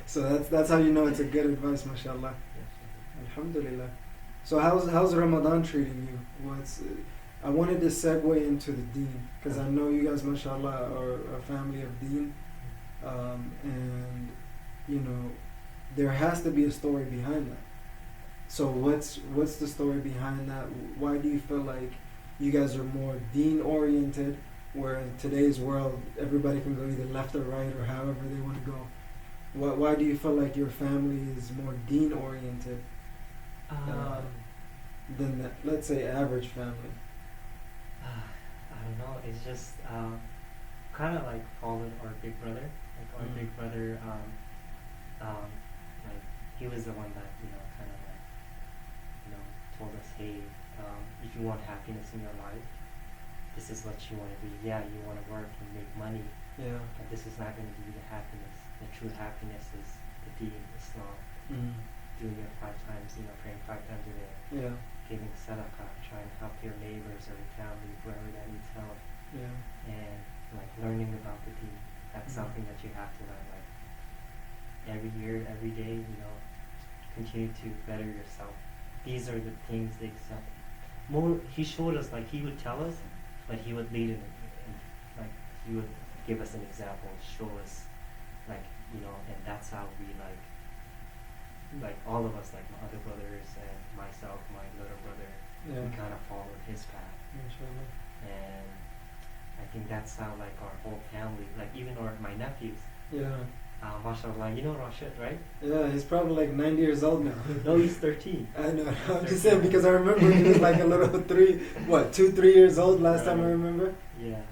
So that's how you know it's a good advice, mashallah. Alhamdulillah. So how's Ramadan treating you? I wanted to segue into the Deen, because I know you guys, mashallah, are a family of Deen, and there has to be a story behind that. So what's the story behind that? Why do you feel like you guys are more Deen oriented, where in today's world everybody can go either left or right or however they want to go? Why do you feel like your family is more Deen oriented than the, let's say, average family? I don't know. It's just kind of like followed our big brother. Like our big brother, like he was the one that kind of like told us, hey, if you want happiness in your life, this is what you want to do. Yeah, you want to work and make money. Yeah. But this is not going to give you the happiness. The true happiness is the Deen, Islam. Doing it 5 times, praying 5 times a day. Yeah. Giving sadaqah, trying to help your neighbors or your family, whoever that needs help. Yeah. And like learning about the Deen. That's something that you have to learn. Like every year, every day, continue to better yourself. These are the things they accept. More, he showed us, like he would tell us, but he would lead in like he would give us an example, show us, like and that's how we like all of us, like my other brothers and myself, my little brother, we kind of followed his path. And I think that's how like our whole family, like even my nephews. Yeah. Mashallah, Rashid, right? Yeah, he's probably like 90 years old now. No, he's 13. I know. I'm just saying because I remember he was like a little 2-3 years old last time I remember. Yeah.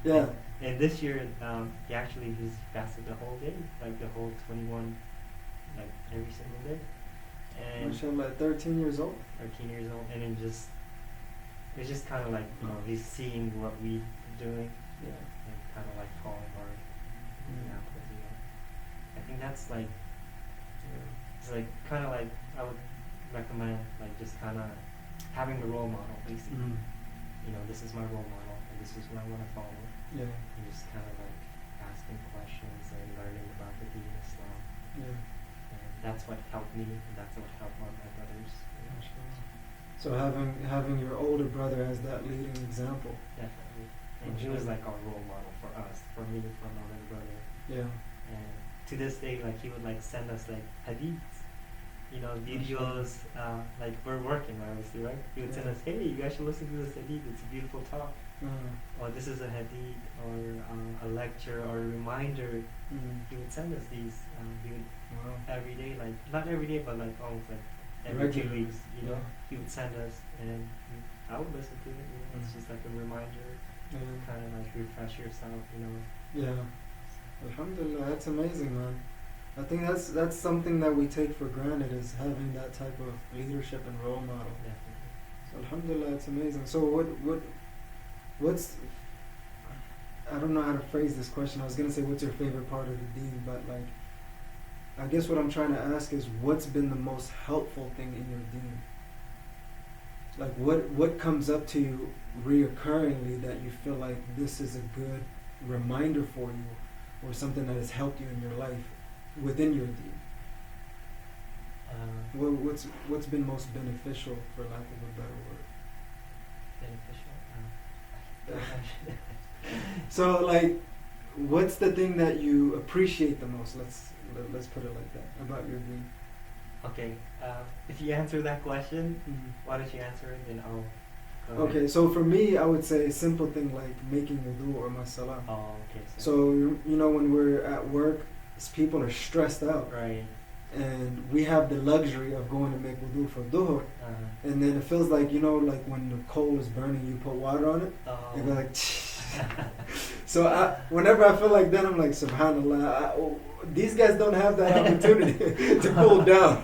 Yeah. And this year, he's fasted the whole day, like the whole 21, like every single day. And Mashallah, 13 years old. 13 years old, and it's just kind of like he's seeing what we're doing, and kind of like following our examples. I think that's like it's like kind of like I would recommend like just kind of having a role model, basically. This is my role model, and this is what I want to follow. Yeah. And just kind of like asking questions and learning about the Deen Islam. Yeah. And that's what helped me, and that's what helped my brothers. So having your older brother as that leading example. Definitely. And he was like our role model for us, for me, for my little brother. Yeah. And to this day, like he would like send us like hadiths, videos. Like we're working, obviously, right? He would send us, hey, you guys should listen to this hadith. It's a beautiful talk. Or this is a hadith, or a lecture, or a reminder. He would send us these. He would every day, like not every day, but like almost like every 2 weeks. He would send us, and I would listen to it. It's just like a reminder, kind of like refresh yourself. Yeah. Alhamdulillah, that's amazing, man. I think that's something that we take for granted, is having that type of leadership and role model. Definitely. So alhamdulillah, it's amazing. So what's I don't know how to phrase this question. I was gonna say what's your favorite part of the Deen, but like I guess what I'm trying to ask is what's been the most helpful thing in your Deen? Like what comes up to you reoccurringly that you feel like this is a good reminder for you, or something that has helped you in your life within your Deen? What's been most beneficial, for lack of a better word? Beneficial? So like, what's the thing that you appreciate the most? Let's put it like that about your Deen. Okay, if you answer that question, why don't you answer it, then I'll go Okay, ahead. so for me, I would say a simple thing like making wudu or my salah. Oh, okay. So when we're at work, people are stressed out. Right. And we have the luxury of going to make wudu for dhuhr. And then it feels like, like when the coal is burning, you put water on it. You go like, so whenever I feel like that, I'm like, subhanallah, these guys don't have that opportunity to cool down.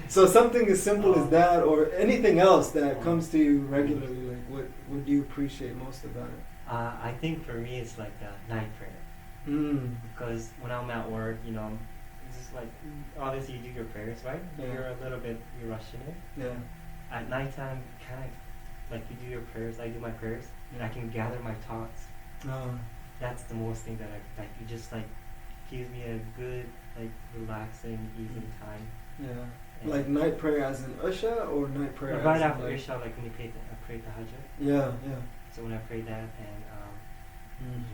So something as simple as that, or anything else that comes to you regularly, like what do you appreciate most about it? I think for me it's like the night prayer. Because when I'm at work, it's just like, obviously you do your prayers, right? Yeah. You're rushing it. Yeah. At nighttime, kind of like you do your prayers, I do my prayers, and I can gather my thoughts. That's the most thing that I like. It just like gives me a good, like relaxing, easy time. Yeah. And like night prayer as in Isha, or night prayer right as after in Isha, like when you pray the Hajj. Yeah. So when I pray that, and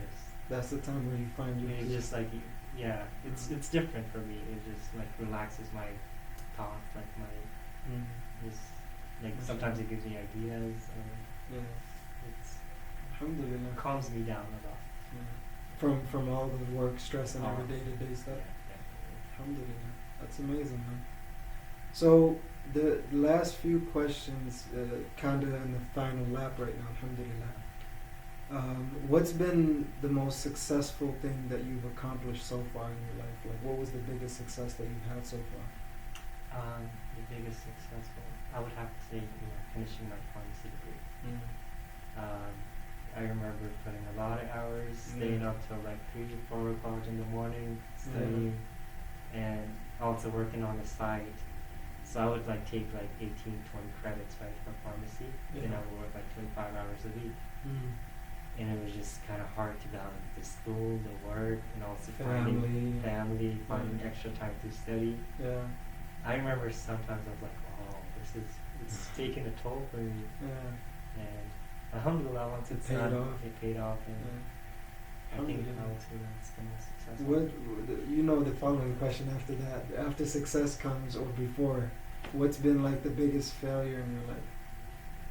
that's the time where you find your it's just like, it's different for me. It just like relaxes my thoughts, like my just like sometimes it gives me ideas, or it's Alhamdulillah. calms me down a lot. From all the work, stress, and every day-to-day stuff. Yeah, Alhamdulillah. That's amazing, man. So the last few questions, kinda in the final lap right now, alhamdulillah. What's been the most successful thing that you've accomplished so far in your life? Like, what was the biggest success that you've had so far? The biggest successful, I would have to say, finishing my pharmacy degree. I remember putting a lot of hours, staying up till like 3 or 4 o'clock in the morning, studying, and also working on the side. So I would like take like 18, 20 credits, right, for pharmacy, and I would work like 25 hours a week. And it was just kind of hard to balance the school, the work, and also finding family, finding extra time to study. Yeah. I remember sometimes I was like, oh, it's taking a toll for me. Yeah. And alhamdulillah, once it paid off. And I think I would say that's the most successful. What, the following question after that, after success comes or before, what's been like the biggest failure in your life?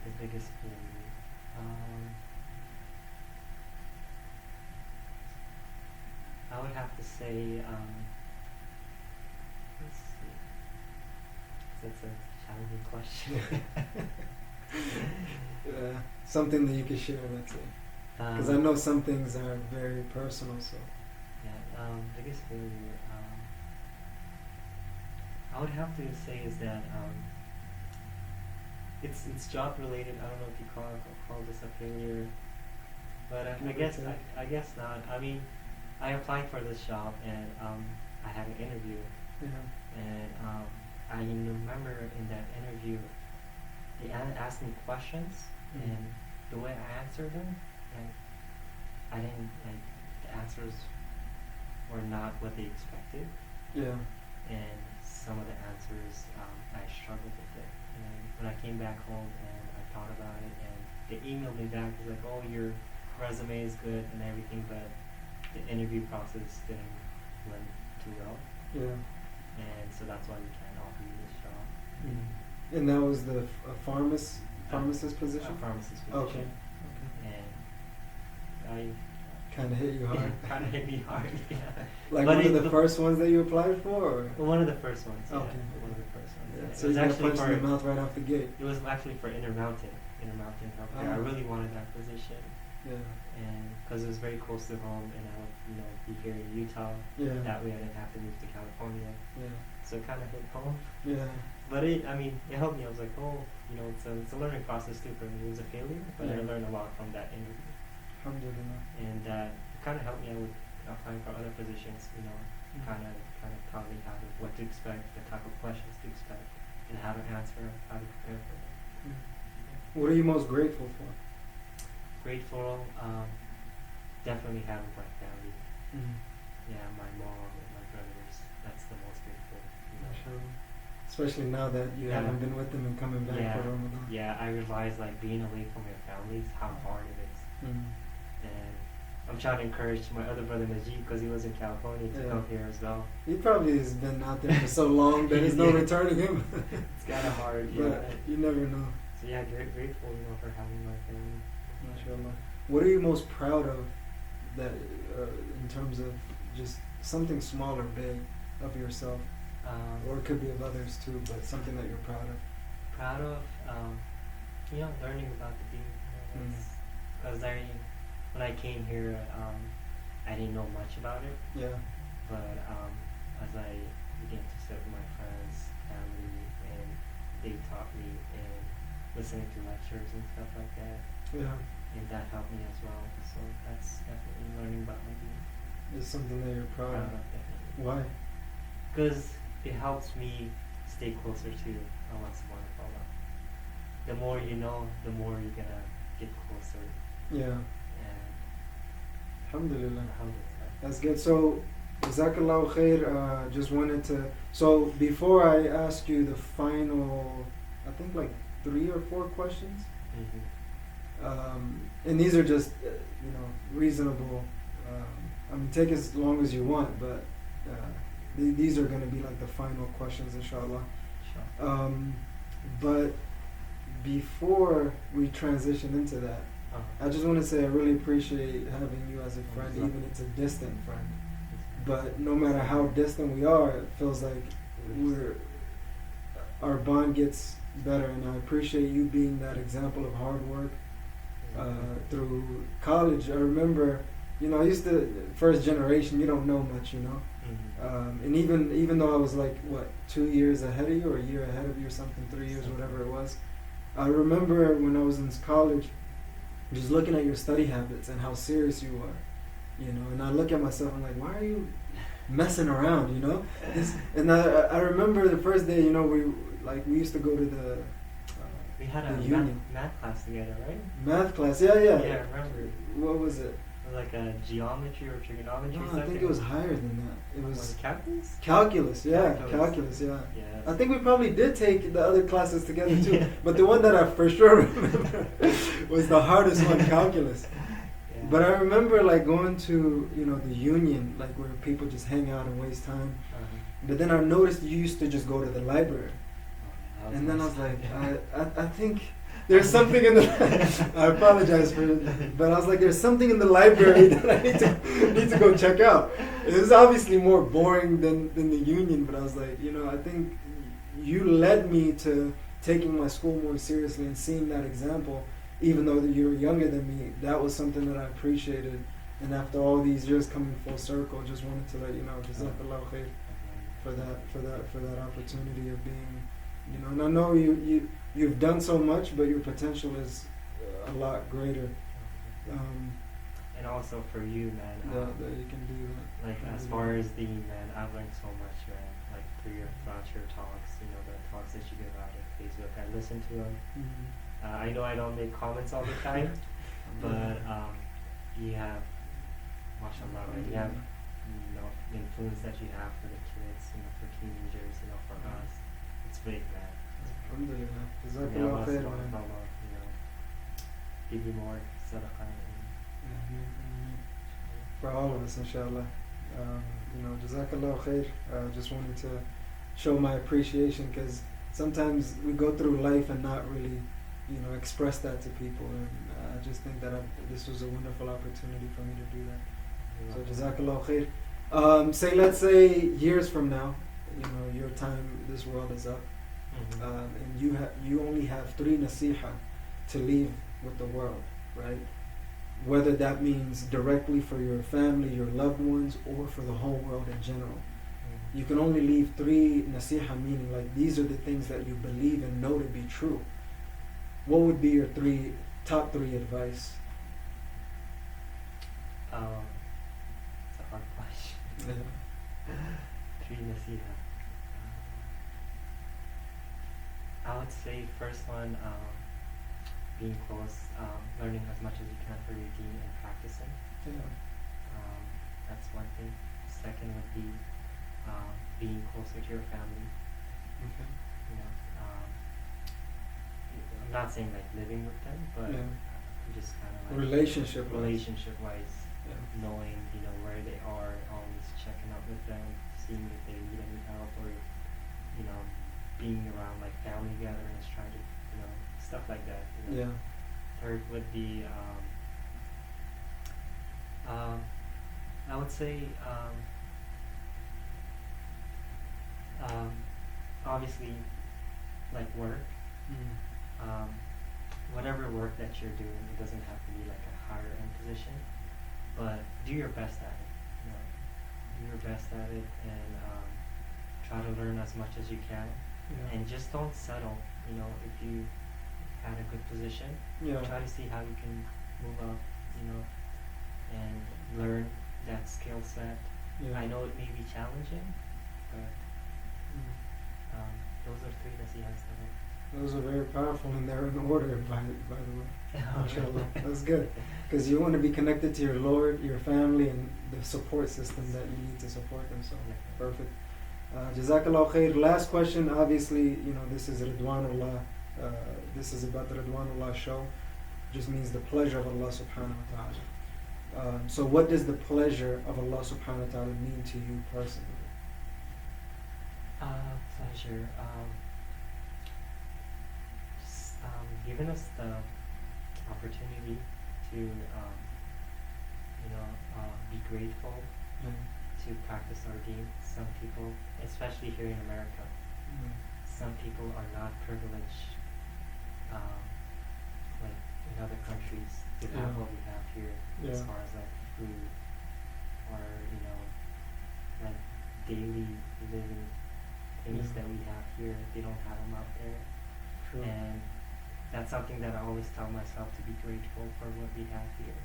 The biggest failure? I would have to say, let's see. That's a challenging question. Something that you can share, let's say. Because I know some things are very personal, so. Yeah, biggest failure, I would have to say is that it's job related. I don't know if you call this a failure, but I guess not. I mean, I applied for this job and I had an interview, and I remember in that interview they asked me questions, and the way I answered them, I didn't the answers were not what they expected. Yeah. And some of the answers I struggled with it. And when I came back home and I thought about it, and they emailed me back, it was like, oh, your resume is good and everything, but the interview process didn't went too well. Yeah. And so that's why we can't offer you this job. And that was the pharmacist position? Pharmacist position. Okay. And I kind of hit you hard. Kind of hit me hard, yeah. Like but one of the first ones that you applied for? Or? One of the first ones, yeah. Okay. One of the first ones. Yeah. Yeah. So you got punched in the mouth right off the gate. It was actually for Intermountain Healthcare. I really wanted that position. Yeah. And because it was very close to home, and I would, be here in Utah. Yeah. That way I didn't have to move to California. Yeah. So it kind of hit home. Yeah. But it helped me. I was like, oh, it's a learning process too for me. It was a failure, but I learned a lot from that interview. Alhamdulillah. And it kind of helped me out with applying for other positions. Kind of taught me what to expect, the type of questions to expect, and how to answer, how to prepare for them. What are you most grateful for? Grateful, definitely having my family. Yeah, my mom and my brothers. That's the most grateful. Especially now that you haven't been with them and coming back for Ramadan. Yeah, I realized being away from your families, how hard it is. And I'm trying to encourage my other brother Najib, because he was in California, to come here as well. He probably has been out there for so long that there's no returning him. It's kind of hard, but you never know. So grateful, for having my family. MashaAllah. What are you most proud of that in terms of just something small or big of yourself? Or it could be of others too, but something that you're proud of. Proud of, learning about the Deen. Because when I came here, I didn't know much about it. Yeah. But as I began to sit with my friends, family, and they taught me, and listening to lectures and stuff like that. Yeah. And that helped me as well. So that's definitely learning about my Deen. It's something that you're proud of. Definitely. Why? Because it helps me stay closer to Allah subhanahu wa ta'ala. The more you know, the more you're gonna get closer. Yeah. And Alhamdulillah. That's good. So, Jazakallahu khair, just wanted to, so before I ask you the final, I think 3 or 4 questions, and these are just, reasonable, take as long as you want, but these are going to be the final questions, inshallah. Sure. But before we transition into that, I just want to say I really appreciate having you as a friend, even it's a distant friend. But no matter how distant we are, it feels like our bond gets better, and I appreciate you being that example of hard work through college. I remember, I used to, first generation, you don't know much, and even though I was like, 2 years ahead of you, or a year ahead of you or something, 3 years, whatever it was, I remember when I was in college, just looking at your study habits and how serious you are, and I look at myself, I'm like, why are you messing around, and I remember the first day, we used to go to the we had a math class together, right? Math class, yeah. Yeah, I remember. What was it? It was like a geometry or trigonometry. No, I think it was higher than that. It was calculus. Calculus, yeah. Yeah. I think we probably did take the other classes together too, yeah. But the one that I for sure remember was the hardest one, calculus. Yeah. But I remember going to the union, where people just hang out and waste time. But then I noticed you used to just go to the library. And then I was like, I think there's something in the. I apologize for it, but I was like, there's something in the library that I need to go check out. It was obviously more boring than the union, but I was like, I think you led me to taking my school more seriously and seeing that example, even though you were younger than me. That was something that I appreciated, and after all these years coming full circle, just wanted to let you know, Jazakallah khair for that opportunity of being. And I know you've done so much, but your potential is a lot greater. And also for you, man. That you can do that. As far as Deen, man, I've learned so much, man. Through your talks, the talks that you give out on Facebook. I listen to them. Mm-hmm. I know I don't make comments all the time, but you have, mashallah, man, you have, the influence that you have for the kids, for teenagers, for us. It's big, man. Alhamdulillah. Jazakallah khair, man. Give you more sadaqah. For all of us, inshallah. Jazakallah khair. Just wanted to show my appreciation, because sometimes we go through life and not really, express that to people. And I just think that this was a wonderful opportunity for me to do that. So Jazakallah khair. Let's say years from now, your time, this world is up, and you only have 3 nasiha to leave with the world, right? Whether that means directly for your family, your loved ones, or for the whole world in general. You can only leave 3 nasiha, meaning these are the things that you believe and know to be true. What would be your top 3 advice? It's a hard question. 3 nasiha. I would say first one, being close, learning as much as you can for your deen and practicing. Yeah. That's one thing. Second would be being closer to your family. Okay. I'm not saying living with them, but just kind of relationship-wise, knowing where they are, always checking up with them, seeing if they need any help, or being around family gatherings, trying to stuff like that. Yeah. Third would be I would say obviously work. Whatever work that you're doing, it doesn't have to be a higher end position, but do your best at it. Do your best at it, and try to learn as much as you can. Yeah. And just don't settle. If you had a good position, try to see how you can move up. And learn that skill set. Yeah. I know it may be challenging, but those are 3 nasihas. Those are very powerful, and they're in order, by the way. MashaAllah. That's good, because you want to be connected to your Lord, your family, and the support system that you need to support them. So perfect. Jazakallah khair. Last question. Obviously, this is Ridwanullah. This is about the Ridwanullah Show. Just means the pleasure of Allah subhanahu wa ta'ala. So what does the pleasure of Allah subhanahu wa ta'ala mean to you personally? Pleasure. Just giving us the opportunity to, be grateful, to practice our deen. Some people, especially here in America, some people are not privileged, like in other countries, to have what we have here, as far as like food or like daily living things that we have here. They don't have them out there. True. And that's something that I always tell myself, to be grateful for what we have here.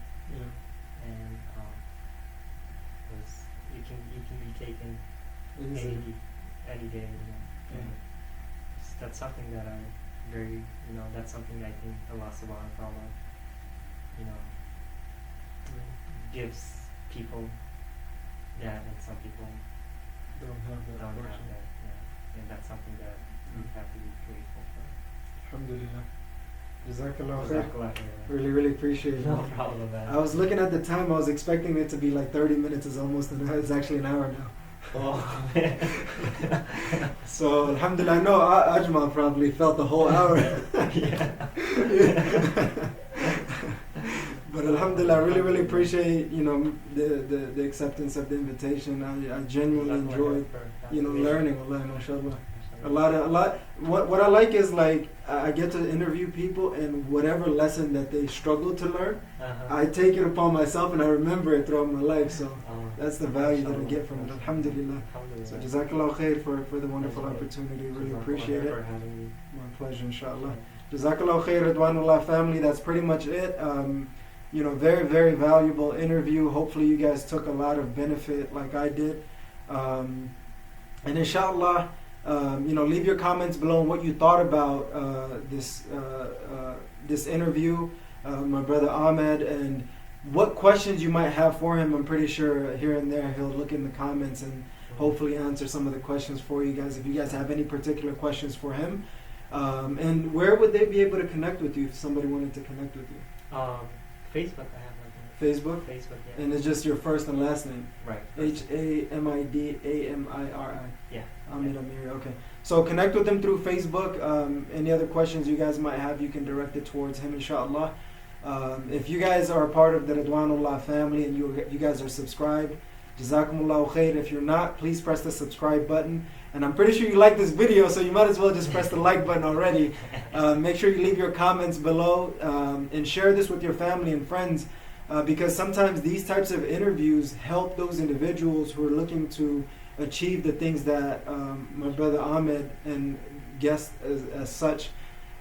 And because you can be taken any day. And that's something that I very that's something that I think Allah subhanahu wa ta'ala gives people that, and some people Don't have that. don't have that. And that's something that we have to be grateful for. Alhamdulillah. Jazakallah khair. Jazakallah khair. Really, really appreciate it. No problem, man. I was looking at the time. I was expecting it to be like 30 minutes. It's almost it's actually an hour now. Oh. So alhamdulillah, I know Ajmal probably felt the whole hour. But alhamdulillah, I really, really appreciate the acceptance of the invitation. I genuinely enjoyed learning. Wallahi, mashallah. A lot. What I like is like I get to interview people, and whatever lesson that they struggle to learn, I take it upon myself and I remember it throughout my life. So that's the value that I get from it. Alhamdulillah. So jazakallah khair for the wonderful opportunity. Really appreciate it. My pleasure, inshallah. Jazakallah khair, Ridwanullah family. That's pretty much it. Very, very valuable interview. Hopefully you guys took a lot of benefit like I did. And inshallah, leave your comments below on what you thought about this interview, my brother Ahmed, and what questions you might have for him. I'm pretty sure here and there he'll look in the comments and hopefully answer some of the questions for you guys, if you guys have any particular questions for him. And where would they be able to connect with you if somebody wanted to connect with you? Facebook, I have like Facebook? Facebook, yeah. And it's just your first and last name? Right. Hamid Amiri. Yeah. Hamid Amiri, okay. So connect with him through Facebook. Any other questions you guys might have, you can direct it towards him, inshallah. If you guys are a part of the Ridwanullah family and you guys are subscribed, Jazakumullahu khair. If you're not, please press the subscribe button. And I'm pretty sure you like this video, so you might as well just press the like button already. Make sure you leave your comments below and share this with your family and friends, because sometimes these types of interviews help those individuals who are looking to achieve the things that my brother Ahmed and guests as such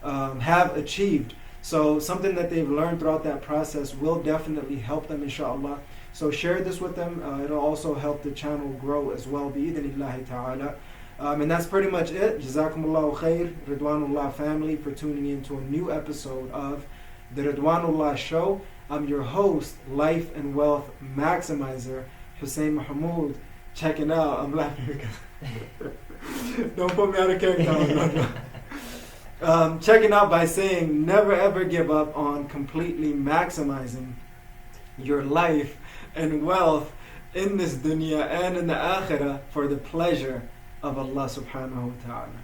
have achieved. So something that they've learned throughout that process will definitely help them, inshallah. So share this with them. It'll also help the channel grow as well, bi-idhnillahi ta'ala. And that's pretty much it. Jazakumullahu khair, Ridwanullah family, for tuning in to a new episode of the Ridwanullah Show. I'm your host, Life and Wealth Maximizer, Hussein Mohamud. Checking out. I'm laughing because don't put me out of character. Checking out by saying, never ever give up on completely maximizing your life and wealth in this dunya and in the akhirah for the pleasure of Allah subhanahu wa ta'ala.